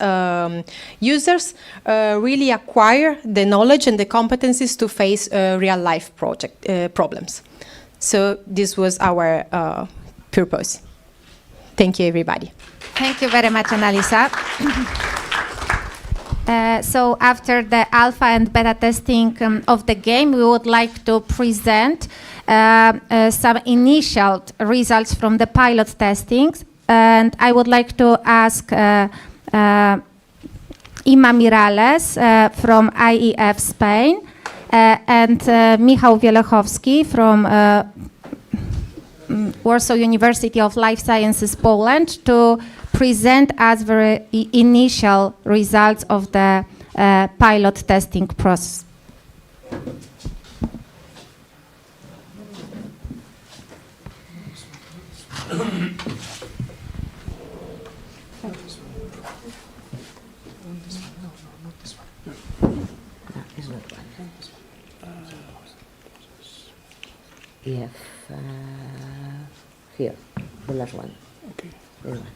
Speaker 6: users really acquire the knowledge and the competencies to face real life problems. So this was our purpose. Thank you, everybody.
Speaker 1: Thank you very much, Annalisa. So after the alpha and beta testing of the game, we would like to present some initial results from the pilot testings. And I would like to ask Ima Mirales from IEF Spain and Michał Wielechowski from Warsaw University of Life Sciences, Poland, to present us very initial results of the pilot testing process.
Speaker 7: Yes, here, the last one.
Speaker 5: Okay.
Speaker 7: This one.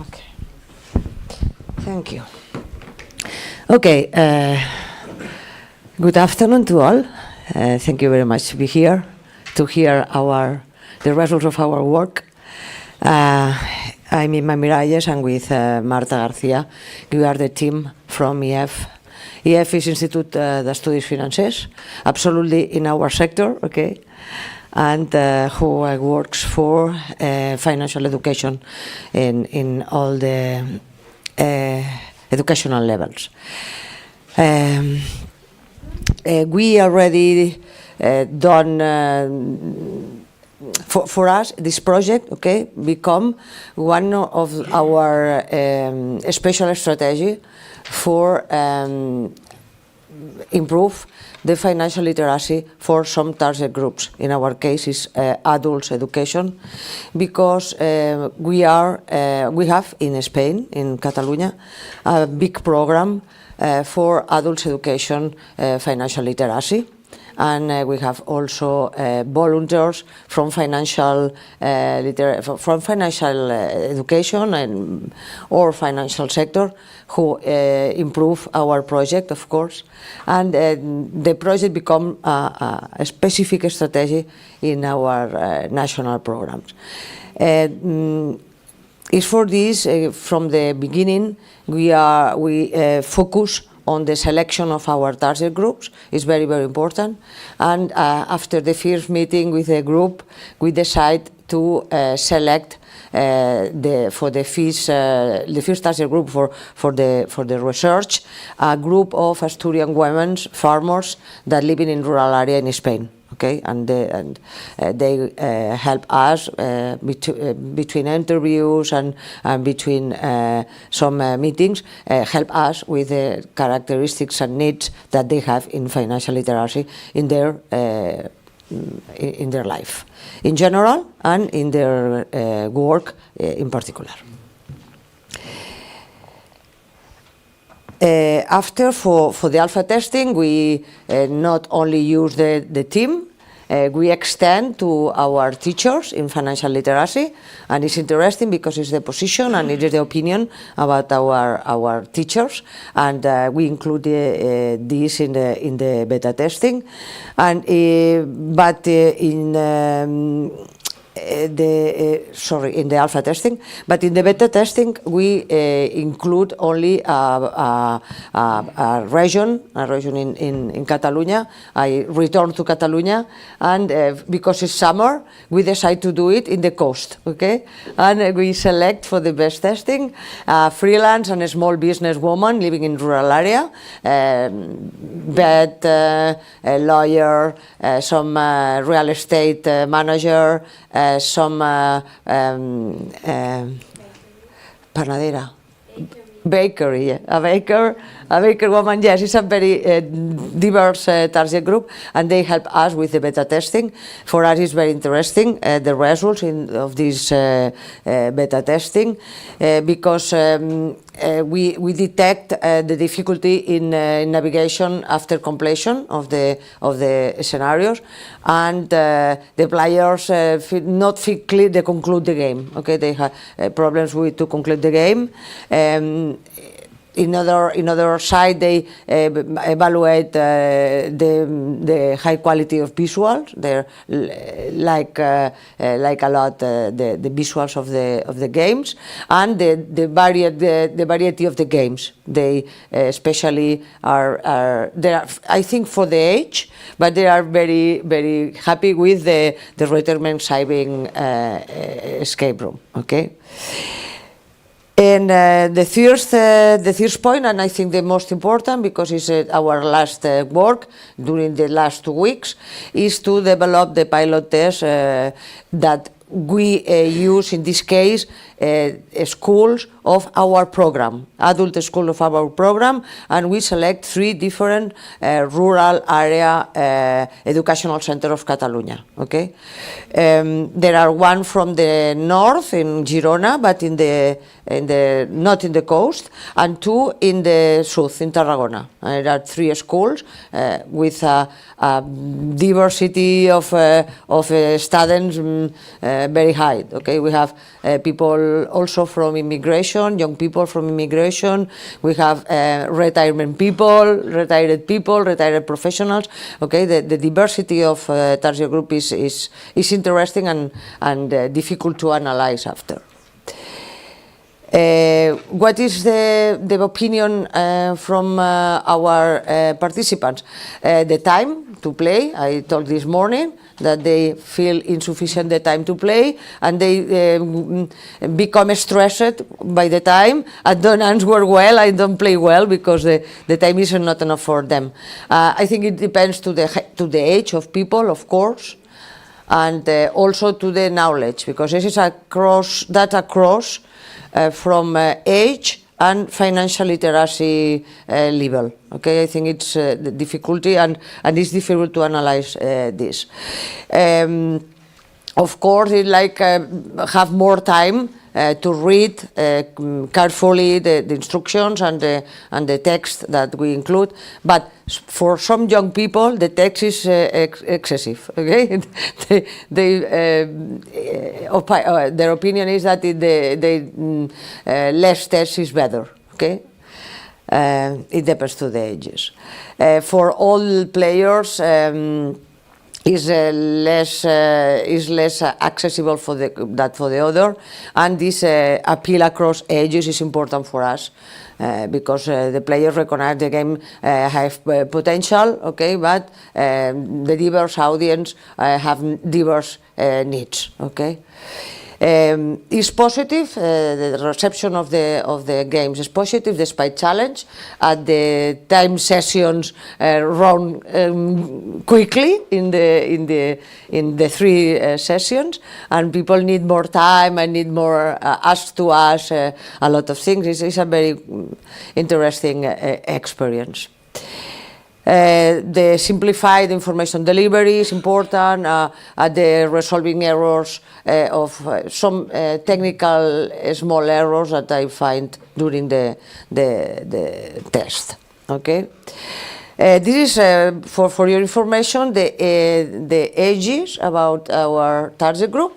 Speaker 7: Okay. Thank you. Okay. Good afternoon to all. Thank you very much to be here to hear the results of our work. I'm Inma Miralles, and with Marta García, we are the team from EF. EF is Institut d'Estudis Financers, absolutely in our sector, okay, and who works for financial education in all the educational levels. We already done for us this project, okay, become one of our special strategy for improve the financial literacy for some target groups. In our case, is adults education, because we have in Spain, in Catalonia, a big program for adults education financial literacy. And we have also volunteers from financial education or financial sector who improve our project, of course. And the project become a specific strategy in our national programs. It's for this, from the beginning, we focus on the selection of our target groups. Is very, very important. And after the first meeting with the group, we decide to select for the first target group for the research, a group of Asturian women farmers that live in rural area in Spain. Okay, and they help us between interviews and between some meetings, help us with the characteristics and needs that they have in financial literacy in their life in general and in their work in particular. After, for the alpha testing, we not only use the team, we extend to our teachers in financial literacy, and it's interesting because it's the position and it is the opinion about our teachers, and we include this in the beta testing, and but in the alpha testing, but in the beta testing we include only a region in Catalonia. I return to Catalonia, and because it's summer, we decide to do it in the coast, okay? And we select for the best testing freelance and a small business woman living in rural area, vet, a lawyer, some real estate manager, some panadera, bakery, a baker woman. Yes, it's a very diverse target group, and they help us with the beta testing. For us, it's very interesting the results of this beta testing, because we detect the difficulty in navigation after completion of the scenarios, and the players not feel clear to conclude the game. Okay, they have problems to conclude the game. In other side, they evaluate the high quality of visuals. They're like a lot the visuals of the games, and the variety of the games. They especially are there. I think for the age, but they are very, very happy with the retirement saving escape room. Okay. And the third point, and I think the most important, because it's our last work during the last 2 weeks, is to develop the pilot test that we use in this case schools of our program, adult school of our program, and we select 3 different rural area educational centers of Catalonia. Okay, there are one from the north in Girona, but not in the coast, and 2 in the south in Tarragona. There are 3 schools with a diversity of students very high. Okay, we have people also from immigration immigration, young people from immigration. We have retired people, retired professionals. Okay, the diversity of target group is interesting and difficult to analyze after. What is the opinion from our participants? The time to play, I told this morning that they feel insufficient the time to play, and they become stressed by the time. I don't answer well, I don't play well because the time is not enough for them. I think it depends to the age of people, of course, and also to the knowledge, because this is across from age and financial literacy level. Okay, I think it's the difficulty, and it's difficult to analyze this. Of course, it like have more time to read carefully the instructions and the text that we include, but for some young people the text is excessive. Okay, their opinion is that less text is better. Okay. It depends to the ages. For all players, is less accessible for the other, and this appeal across ages is important for us because the players recognize the game have potential, okay, but the diverse audience have diverse needs, okay. Is positive. The reception of the games is positive despite challenge. At the time sessions run quickly in the three sessions, and people need more time and need more ask to us a lot of things. It's a very interesting experience. The simplified information delivery is important, the resolving errors of some technical small errors that I find during the test. Okay, this is for your information the ages about our target group.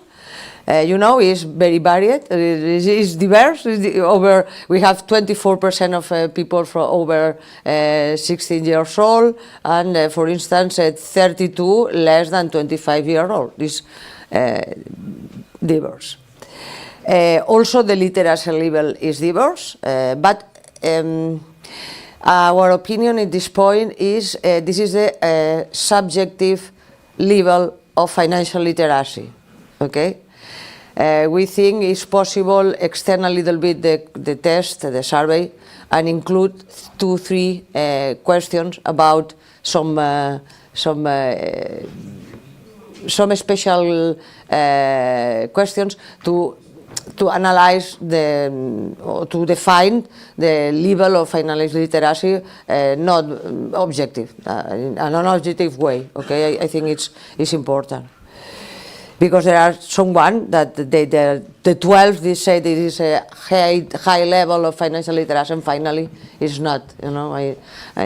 Speaker 7: You know, is very varied. It is diverse. We have 24% of people from over 16 years old, and for instance, 32 less than 25 years old. This diverse. Also, the literacy level is diverse, but our opinion at this point is this is the subjective level of financial literacy. Okay. We think it's possible extend a little bit the test, the survey, and include 2-3 questions about some special questions to analyze or to define the level of financial literacy, not objective, in an objective way. Okay, I think it's important. Because there are someone that the 12 they say this is a high level of financial literacy, and finally it's not. You know, I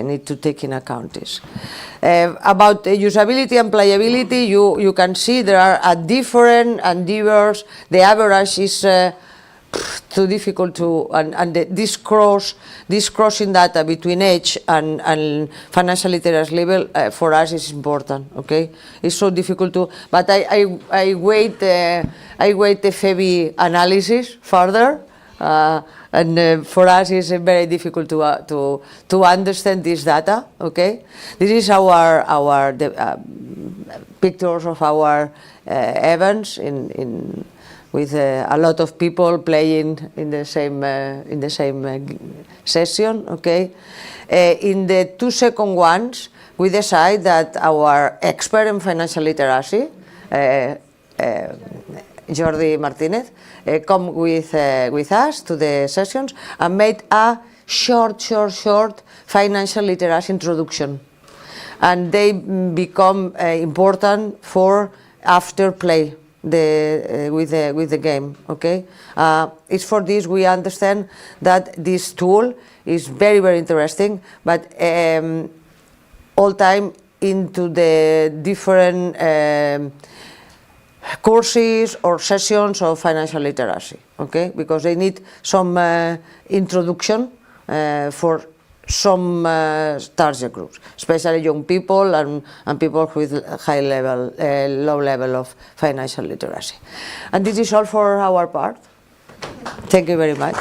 Speaker 7: need to take in account this. About usability and playability, you can see there are different and diverse. The average is too difficult to, and this crossing data between age and financial literacy level for us is important. Okay, it's so difficult to, but I wait the FEBI analysis further, and for us it's very difficult to understand this data. Okay, this is our pictures of our events with a lot of people playing in the same session. Okay, in the 2 second ones, we decide that our expert in financial literacy, Jordi Martinez, come with us to the sessions and made a short financial literacy introduction, and they become important for after play. With the game. Okay, it's for this we understand that this tool is very interesting, but all time into the different courses or sessions of financial literacy, okay? Because they need some introduction for some target groups, especially young people and people with low level of financial literacy. And this is all for our part. Thank you very much.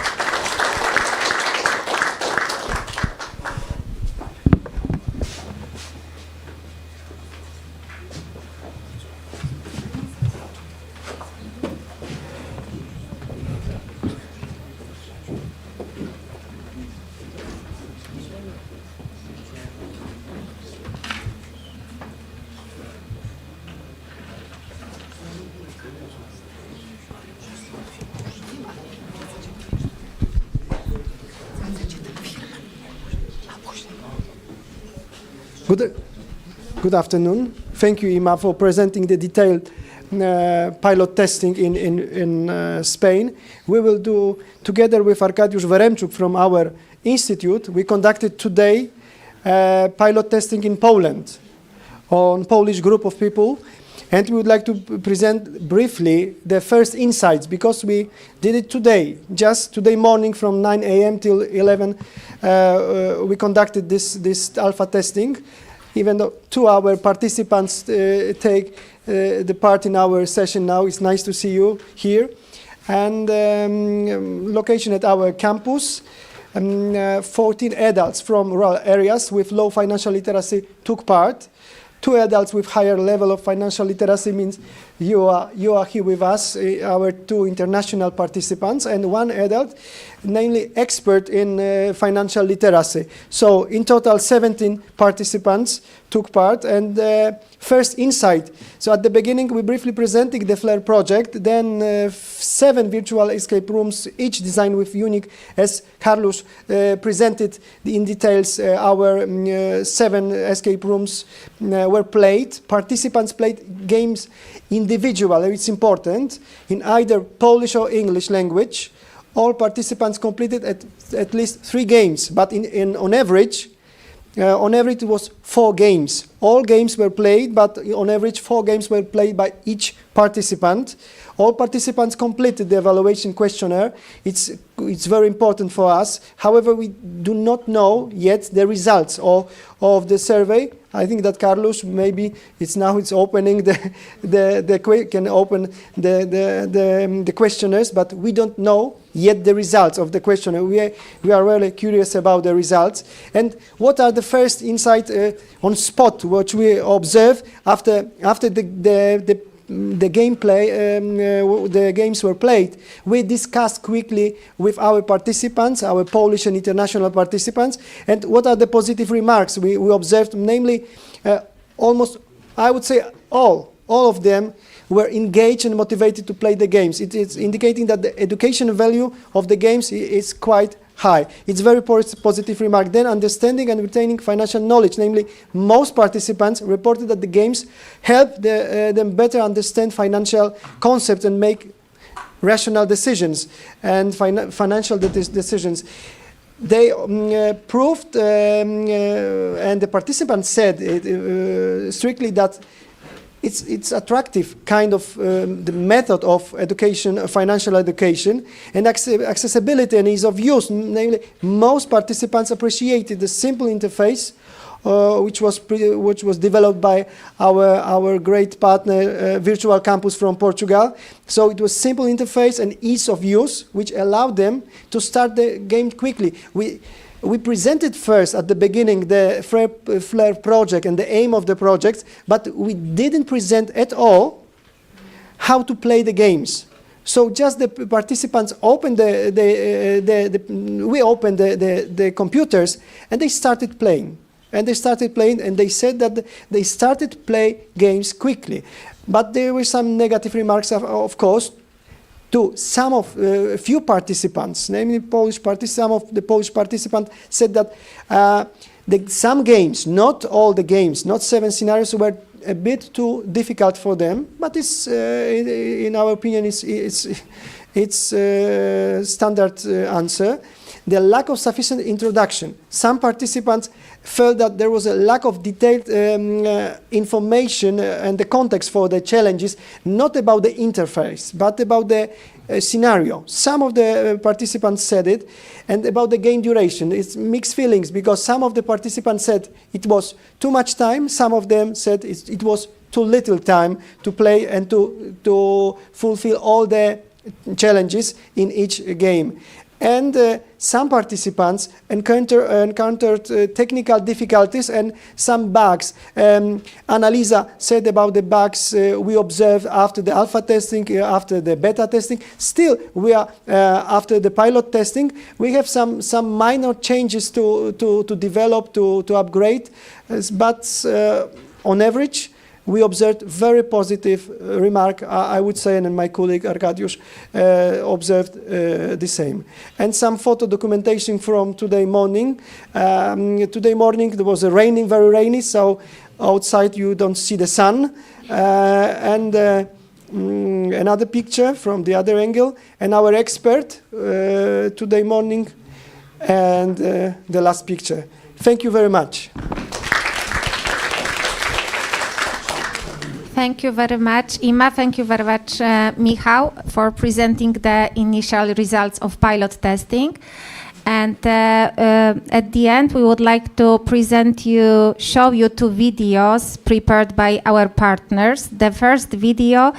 Speaker 8: Good afternoon. Thank you, Ima, for presenting the detailed pilot testing in Spain. We will do, together with Arkadiusz Weremczuk from our institute, we conducted today pilot testing in Poland on Polish group of people. And we would like to present briefly the first insights, because we did it today, just today morning from 9 a.m. till 11. We conducted this alpha testing. Even though 2 our participants take the part in our session now, it's nice to see you here. And location at our campus, 14 adults from rural areas with low financial literacy took part. 2 adults with higher level of financial literacy means you are here with us, our 2 international participants, and 1 adult, namely expert in financial literacy. So in total 17 participants took part. And first insight, so at the beginning we briefly presented the FLER project, then 7 virtual escape rooms, each designed with unique, as Carlos presented in details, our 7 escape rooms were played. Participants played games individually, it's important, in either Polish or English language. All participants completed at least 3 games, but on average it was 4 games. All games were played, but on average 4 games were played by each participant. All participants completed the evaluation questionnaire. It's very important for us. However, we do not know yet the results of the survey. I think that Carlos, maybe it's opening can open the questionnaires, but we don't know yet the results of the questionnaire. We are really curious about the results. And what are the first insights on spot, which we observe after the gameplay, the games were played? We discussed quickly with our participants, our Polish and international participants, and what are the positive remarks we observed. Namely, almost, I would say all of them were engaged and motivated to play the games. It's indicating that the education value of the games is quite high. It's very positive remark. Then understanding and retaining financial knowledge, namely most participants reported that the games help them better understand financial concepts and make rational decisions and financial decisions. They proved, and the participants said strictly that it's attractive kind of the method of education, financial education, and accessibility and ease of use. Namely, most participants appreciated the simple interface, which was developed by our great partner, Virtual Campus from Portugal. So it was simple interface and ease of use, which allowed them to start the game quickly. We presented first at the beginning the FLER project and the aim of the project, but we didn't present at all how to play the games. So just the participants opened we opened the computers and they started playing. And they said that they started play games quickly. But there were some negative remarks, of course, to some of few participants, namely some of the Polish participants said that some games, not all the games, not 7 scenarios, were a bit too difficult for them. But it's, in our opinion, it's standard answer. The lack of sufficient introduction. Some participants felt that there was a lack of detailed information and the context for the challenges, not about the interface, but about the scenario. Some of the participants said it, and about the game duration. It's mixed feelings, because some of the participants said it was too much time, some of them said it was too little time to play and to fulfill all the challenges in each game. And some participants encountered technical difficulties and some bugs. Annalisa said about the bugs we observed after the alpha testing, after the beta testing. Still, we are after the pilot testing. We have some minor changes to develop, to upgrade, but on average, we observed very positive remark, I would say, and my colleague Arkadiusz observed the same. And some photo documentation from today morning. Today morning there was raining, very rainy, so outside you don't see the sun. Another picture from the other angle, and our expert today morning, and the last picture. Thank you very much.
Speaker 1: Thank you very much, Ima. Thank you very much, Michał, for presenting the initial results of pilot testing. And at the end, we would like to show you two videos prepared by our partners. The first video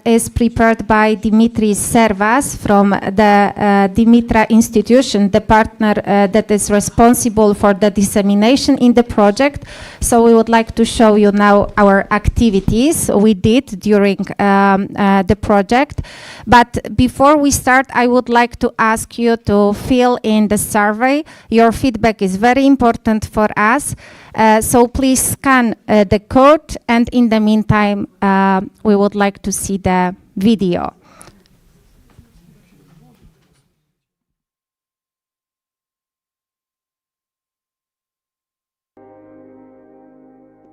Speaker 1: is prepared by Dimitris Servas from the Dimitra Institution, the partner that is responsible for the dissemination in the project. So we would like to show you now our activities we did during the project. But before we start, I would like to ask you to fill in the survey. Your feedback is very important for us. So please scan the code, and in the meantime, we would like to see the video.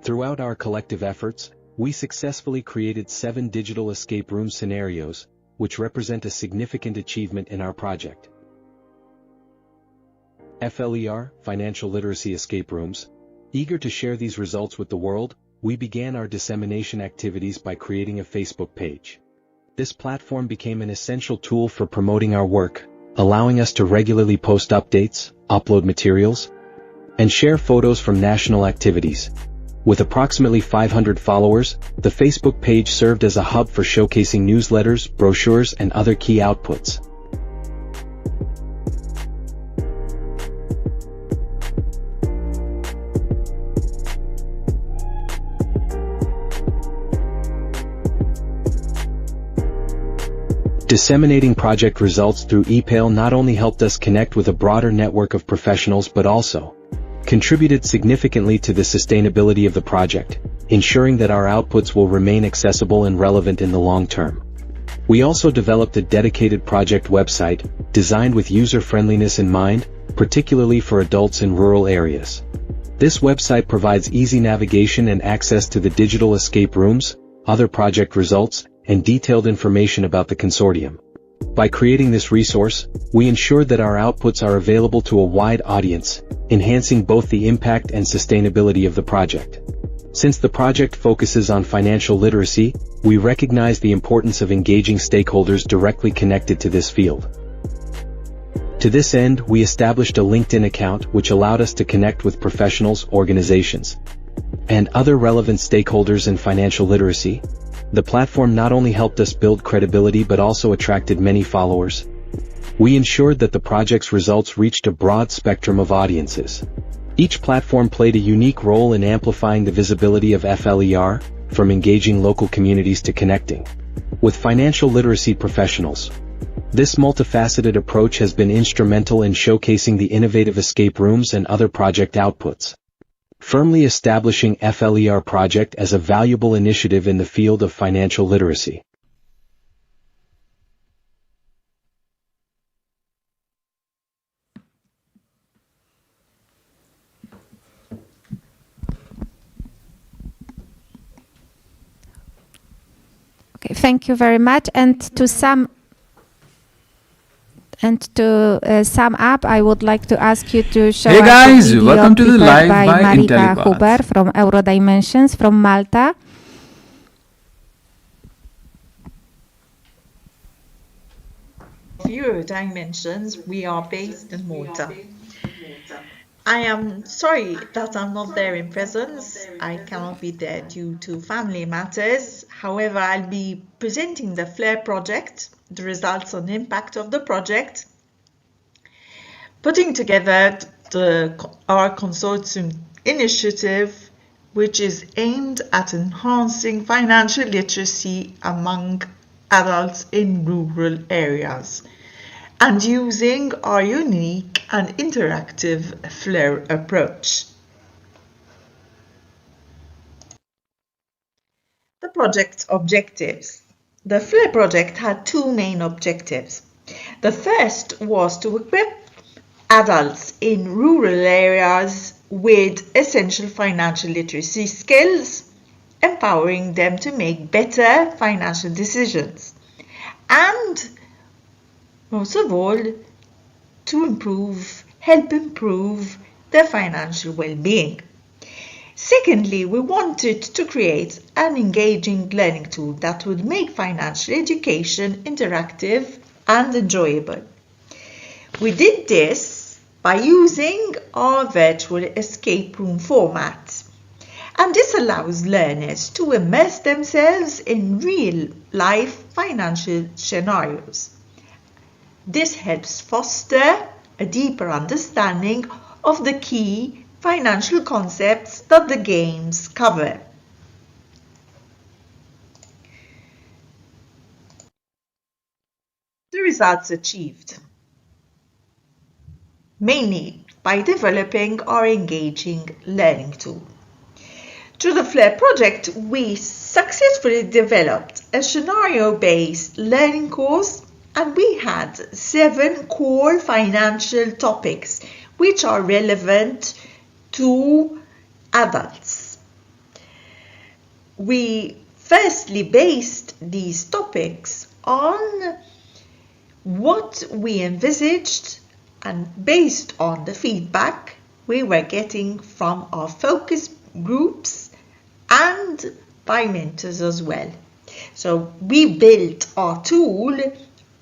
Speaker 9: Throughout our collective efforts, we successfully created 7 digital escape room scenarios, which represent a significant achievement in our project. FLER, Financial Literacy Escape Rooms. Eager to share these results with the world, we began our dissemination activities by creating a Facebook page. This platform became an essential tool for promoting our work, allowing us to regularly post updates, upload materials, and share photos from national activities. With approximately 500 followers, the Facebook page served as a hub for showcasing newsletters, brochures, and other key outputs. Disseminating project results through email not only helped us connect with a broader network of professionals but also contributed significantly to the sustainability of the project, ensuring that our outputs will remain accessible and relevant in the long term. We also developed a dedicated project website, designed with user-friendliness in mind, particularly for adults in rural areas. This website provides easy navigation and access to the digital escape rooms, other project results, and detailed information about the consortium. By creating this resource, we ensure that our outputs are available to a wide audience, enhancing both the impact and sustainability of the project. Since the project focuses on financial literacy, we recognize the importance of engaging stakeholders directly connected to this field. To this end, we established a LinkedIn account which allowed us to connect with professionals, organizations, and other relevant stakeholders in financial literacy. The platform not only helped us build credibility but also attracted many followers. We ensured that the project's results reached a broad spectrum of audiences. Each platform played a unique role in amplifying the visibility of FLER, from engaging local communities to connecting with financial literacy professionals. This multifaceted approach has been instrumental in showcasing the innovative escape rooms and other project outputs, firmly establishing FLER project as a valuable initiative in the field of financial literacy.
Speaker 1: Okay, thank you very much. And And to sum up, I would like to ask you to show
Speaker 10: Hey
Speaker 1: us
Speaker 10: guys,
Speaker 1: the video
Speaker 10: welcome to the
Speaker 1: prepared
Speaker 10: live
Speaker 1: by
Speaker 10: by
Speaker 1: Marika
Speaker 10: IntelliPath.
Speaker 1: Huber from Eurodimensions from Malta.
Speaker 11: Eurodimensions, we are based in Malta. I am sorry that I'm not there in presence. I cannot be there due to family matters. However, I'll be presenting the FLER project, the results and impact of the project, putting together our consortium initiative, which is aimed at enhancing financial literacy among adults in rural areas, and using our unique and interactive FLER approach. The project's objectives. The FLER project had two main objectives. The first was to equip adults in rural areas with essential financial literacy skills, empowering them to make better financial decisions, and most of all, to help improve their financial well-being. Secondly, we wanted to create an engaging learning tool that would make financial education interactive and enjoyable. We did this by using our virtual escape room format, and this allows learners to immerse themselves in real-life financial scenarios. This helps foster a deeper understanding of the key financial concepts that the games cover. The results achieved, mainly by developing our engaging learning tool. Through the FLER project, we successfully developed a scenario-based learning course, and we had 7 core financial topics which are relevant to adults. We firstly based these topics on what we envisaged and based on the feedback we were getting from our focus groups and by mentors as well. So we built our tool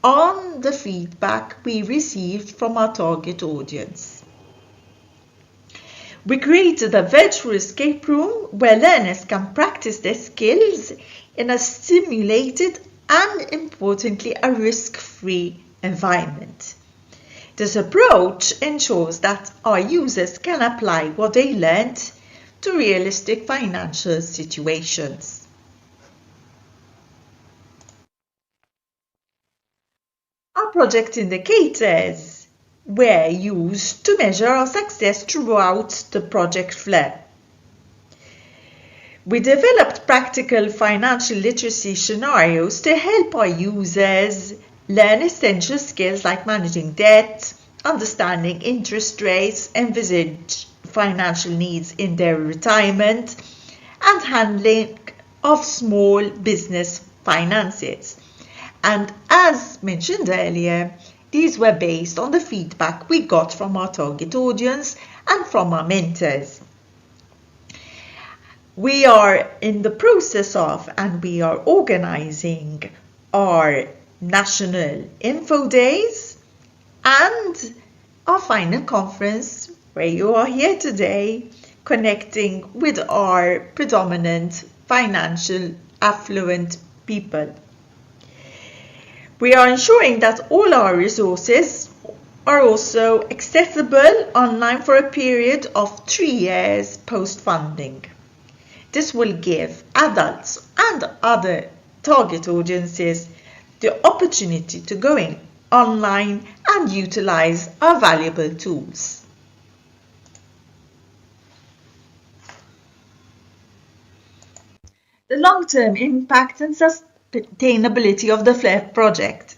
Speaker 11: on the feedback we received from our target audience. We created a virtual escape room where learners can practice their skills in a simulated and, importantly, a risk-free environment. This approach ensures that our users can apply what they learned to realistic financial situations. Our project indicators were used to measure our success throughout the project FLER. We developed practical financial literacy scenarios to help our users learn essential skills like managing debt, understanding interest rates, envisage financial needs in their retirement, and handling of small business finances. And as mentioned earlier, these were based on the feedback we got from our target audience and from our mentors. We are in the process of, and we are organizing our national info days and our final conference where you are here today, connecting with our predominant financial affluent people. We are ensuring that all our resources are also accessible online for a period of 3 years post-funding. This will give adults and other target audiences the opportunity to go in online and utilize our valuable tools. The long-term impact and sustainability of the FLER project.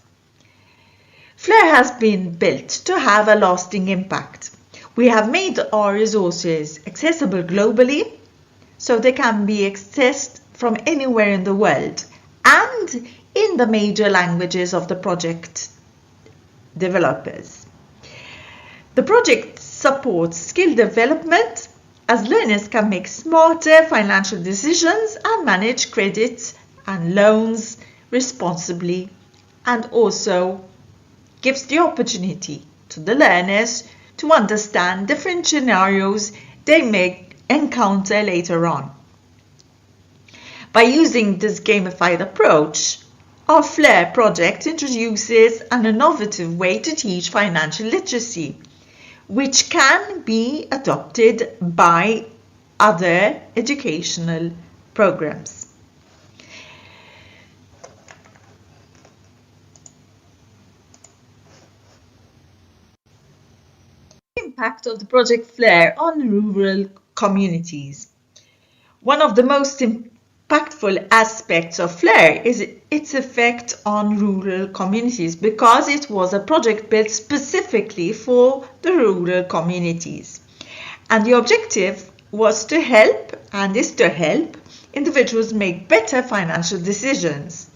Speaker 11: FLER has been built to have a lasting impact. We have made our resources accessible globally, so they can be accessed from anywhere in the world and in the major languages of the project developers. The project supports skill development as learners can make smarter financial decisions and manage credit and loans responsibly, and also gives the opportunity to the learners to understand different scenarios they may encounter later on. By using this gamified approach, our FLER project introduces an innovative way to teach financial literacy, which can be adopted by other educational programs. Impact of the project FLER on rural communities. One of the most impactful aspects of FLER is its effect on rural communities, because it was a project built specifically for the rural communities. And the objective was to help, and is to help, individuals make better financial decisions.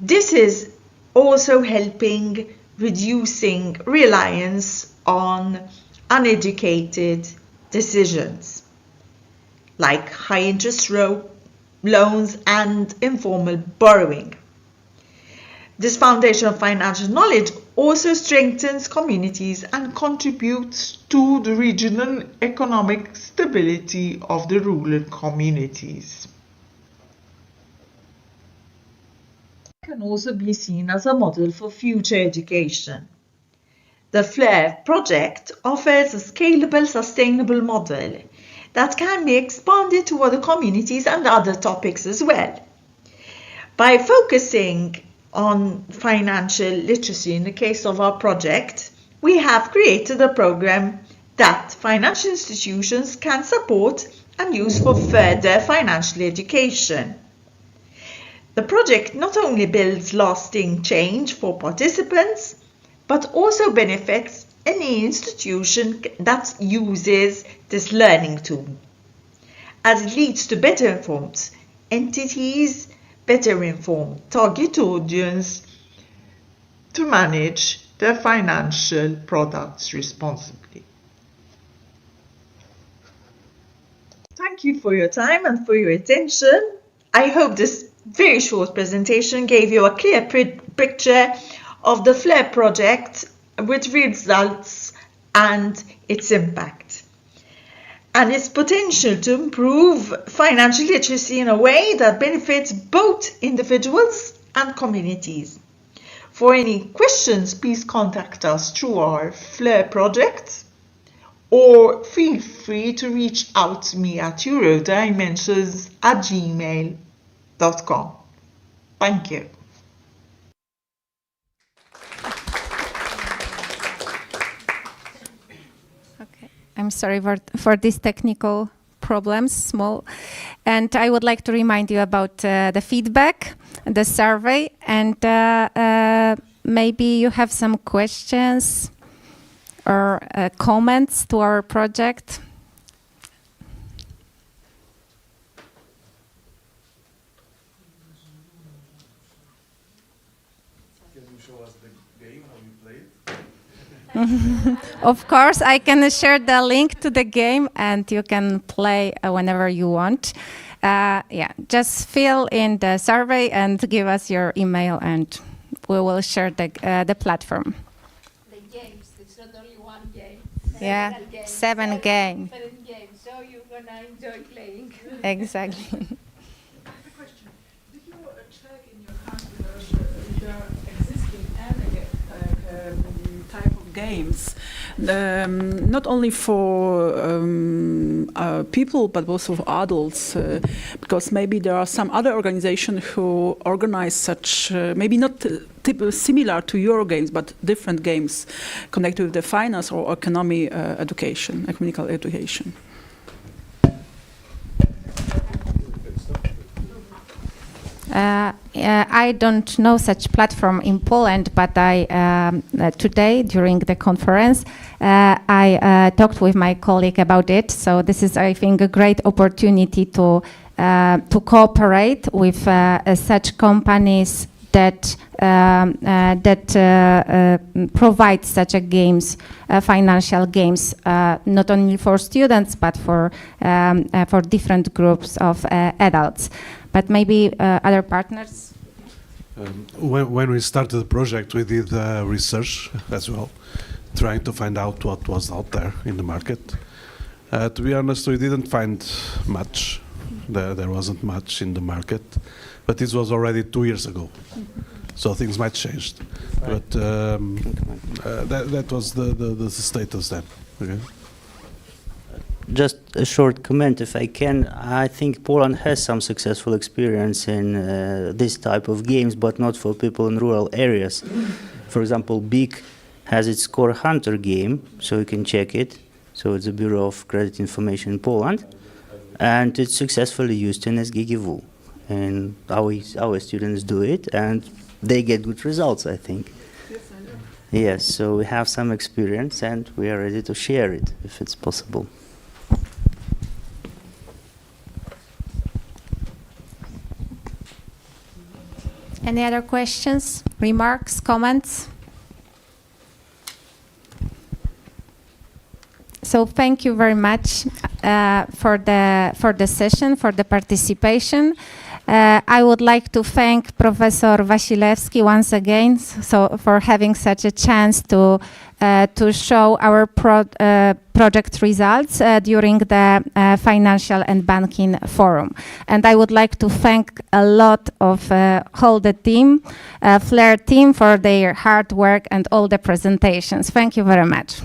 Speaker 11: This is also helping reducing reliance on uneducated decisions like high interest loans and informal borrowing. This foundation of financial knowledge also strengthens communities and contributes to the regional economic stability of the rural communities. It can also be seen as a model for future education. The FLER project offers a scalable, sustainable model that can be expanded to other communities and other topics as well. By focusing on financial literacy in the case of our project, we have created a program that financial institutions can support and use for further financial education. The project not only builds lasting change for participants, but also benefits any institution that uses this learning tool, as it leads to better informed entities, better informed target audience to manage their financial products responsibly. Thank you for your time and for your attention. I hope this very short presentation gave you a clear picture of the FLER project with results and its impact, and its potential to improve financial literacy in a way that benefits both individuals and communities. For any questions, please contact us through our FLER project, or feel free to reach out to me at eurodimensions@gmail.com. Thank you.
Speaker 1: I'm sorry for these technical problems, small. And I would like to remind you about the feedback, the survey, and maybe you have some questions or comments to our project.
Speaker 5: Can you show us the game, how you play it?
Speaker 1: Of course, I can share the link to the game and you can play whenever you want. Yeah, just fill in the survey and give us your email and we will share the platform.
Speaker 10: The games, it's not only one game.
Speaker 1: Yeah, seven games.
Speaker 10: Different games, so you're gonna enjoy playing.
Speaker 1: Exactly.
Speaker 12: Question. Did you check in your country the existing type of games, not only for people but also for adults, because maybe there are some other organizations who organize such, maybe not similar to your games, but different games connected with the finance or economic economical education.
Speaker 1: I don't know such platform in Poland, but today during the conference, I talked with my colleague about it. So this is, I think, a great opportunity to cooperate with such companies that that provide such a games, financial games, not only for students but for different groups of adults. But maybe other partners.
Speaker 5: When we started the project, we did research as well, trying to find out what was out there in the market. To be honest, we didn't find much. There wasn't much in the market, but this was already 2 years ago, so things might change. But that was the status then. Okay.
Speaker 4: Just a short comment, if I can. I think Poland has some successful experience in this type of games, but not for people in rural areas. For example, BIG has its Core Hunter game, so you can check it. So it's a Bureau of Credit Information in Poland, and it's successfully used in SGGW. And our students do it, and they get good results, I think.
Speaker 12: Yes, I know.
Speaker 4: Yes, so we have some experience, and we are ready to share it if it's possible.
Speaker 1: Any other questions, remarks, comments? So thank you very much for the session, for the participation. I would like to thank Professor Wasilewski once again for having such a chance to show our project results during the Financial and Banking Forum. And I would like to thank a lot of all the team, FLER team, for their hard work and all the presentations. Thank you very much.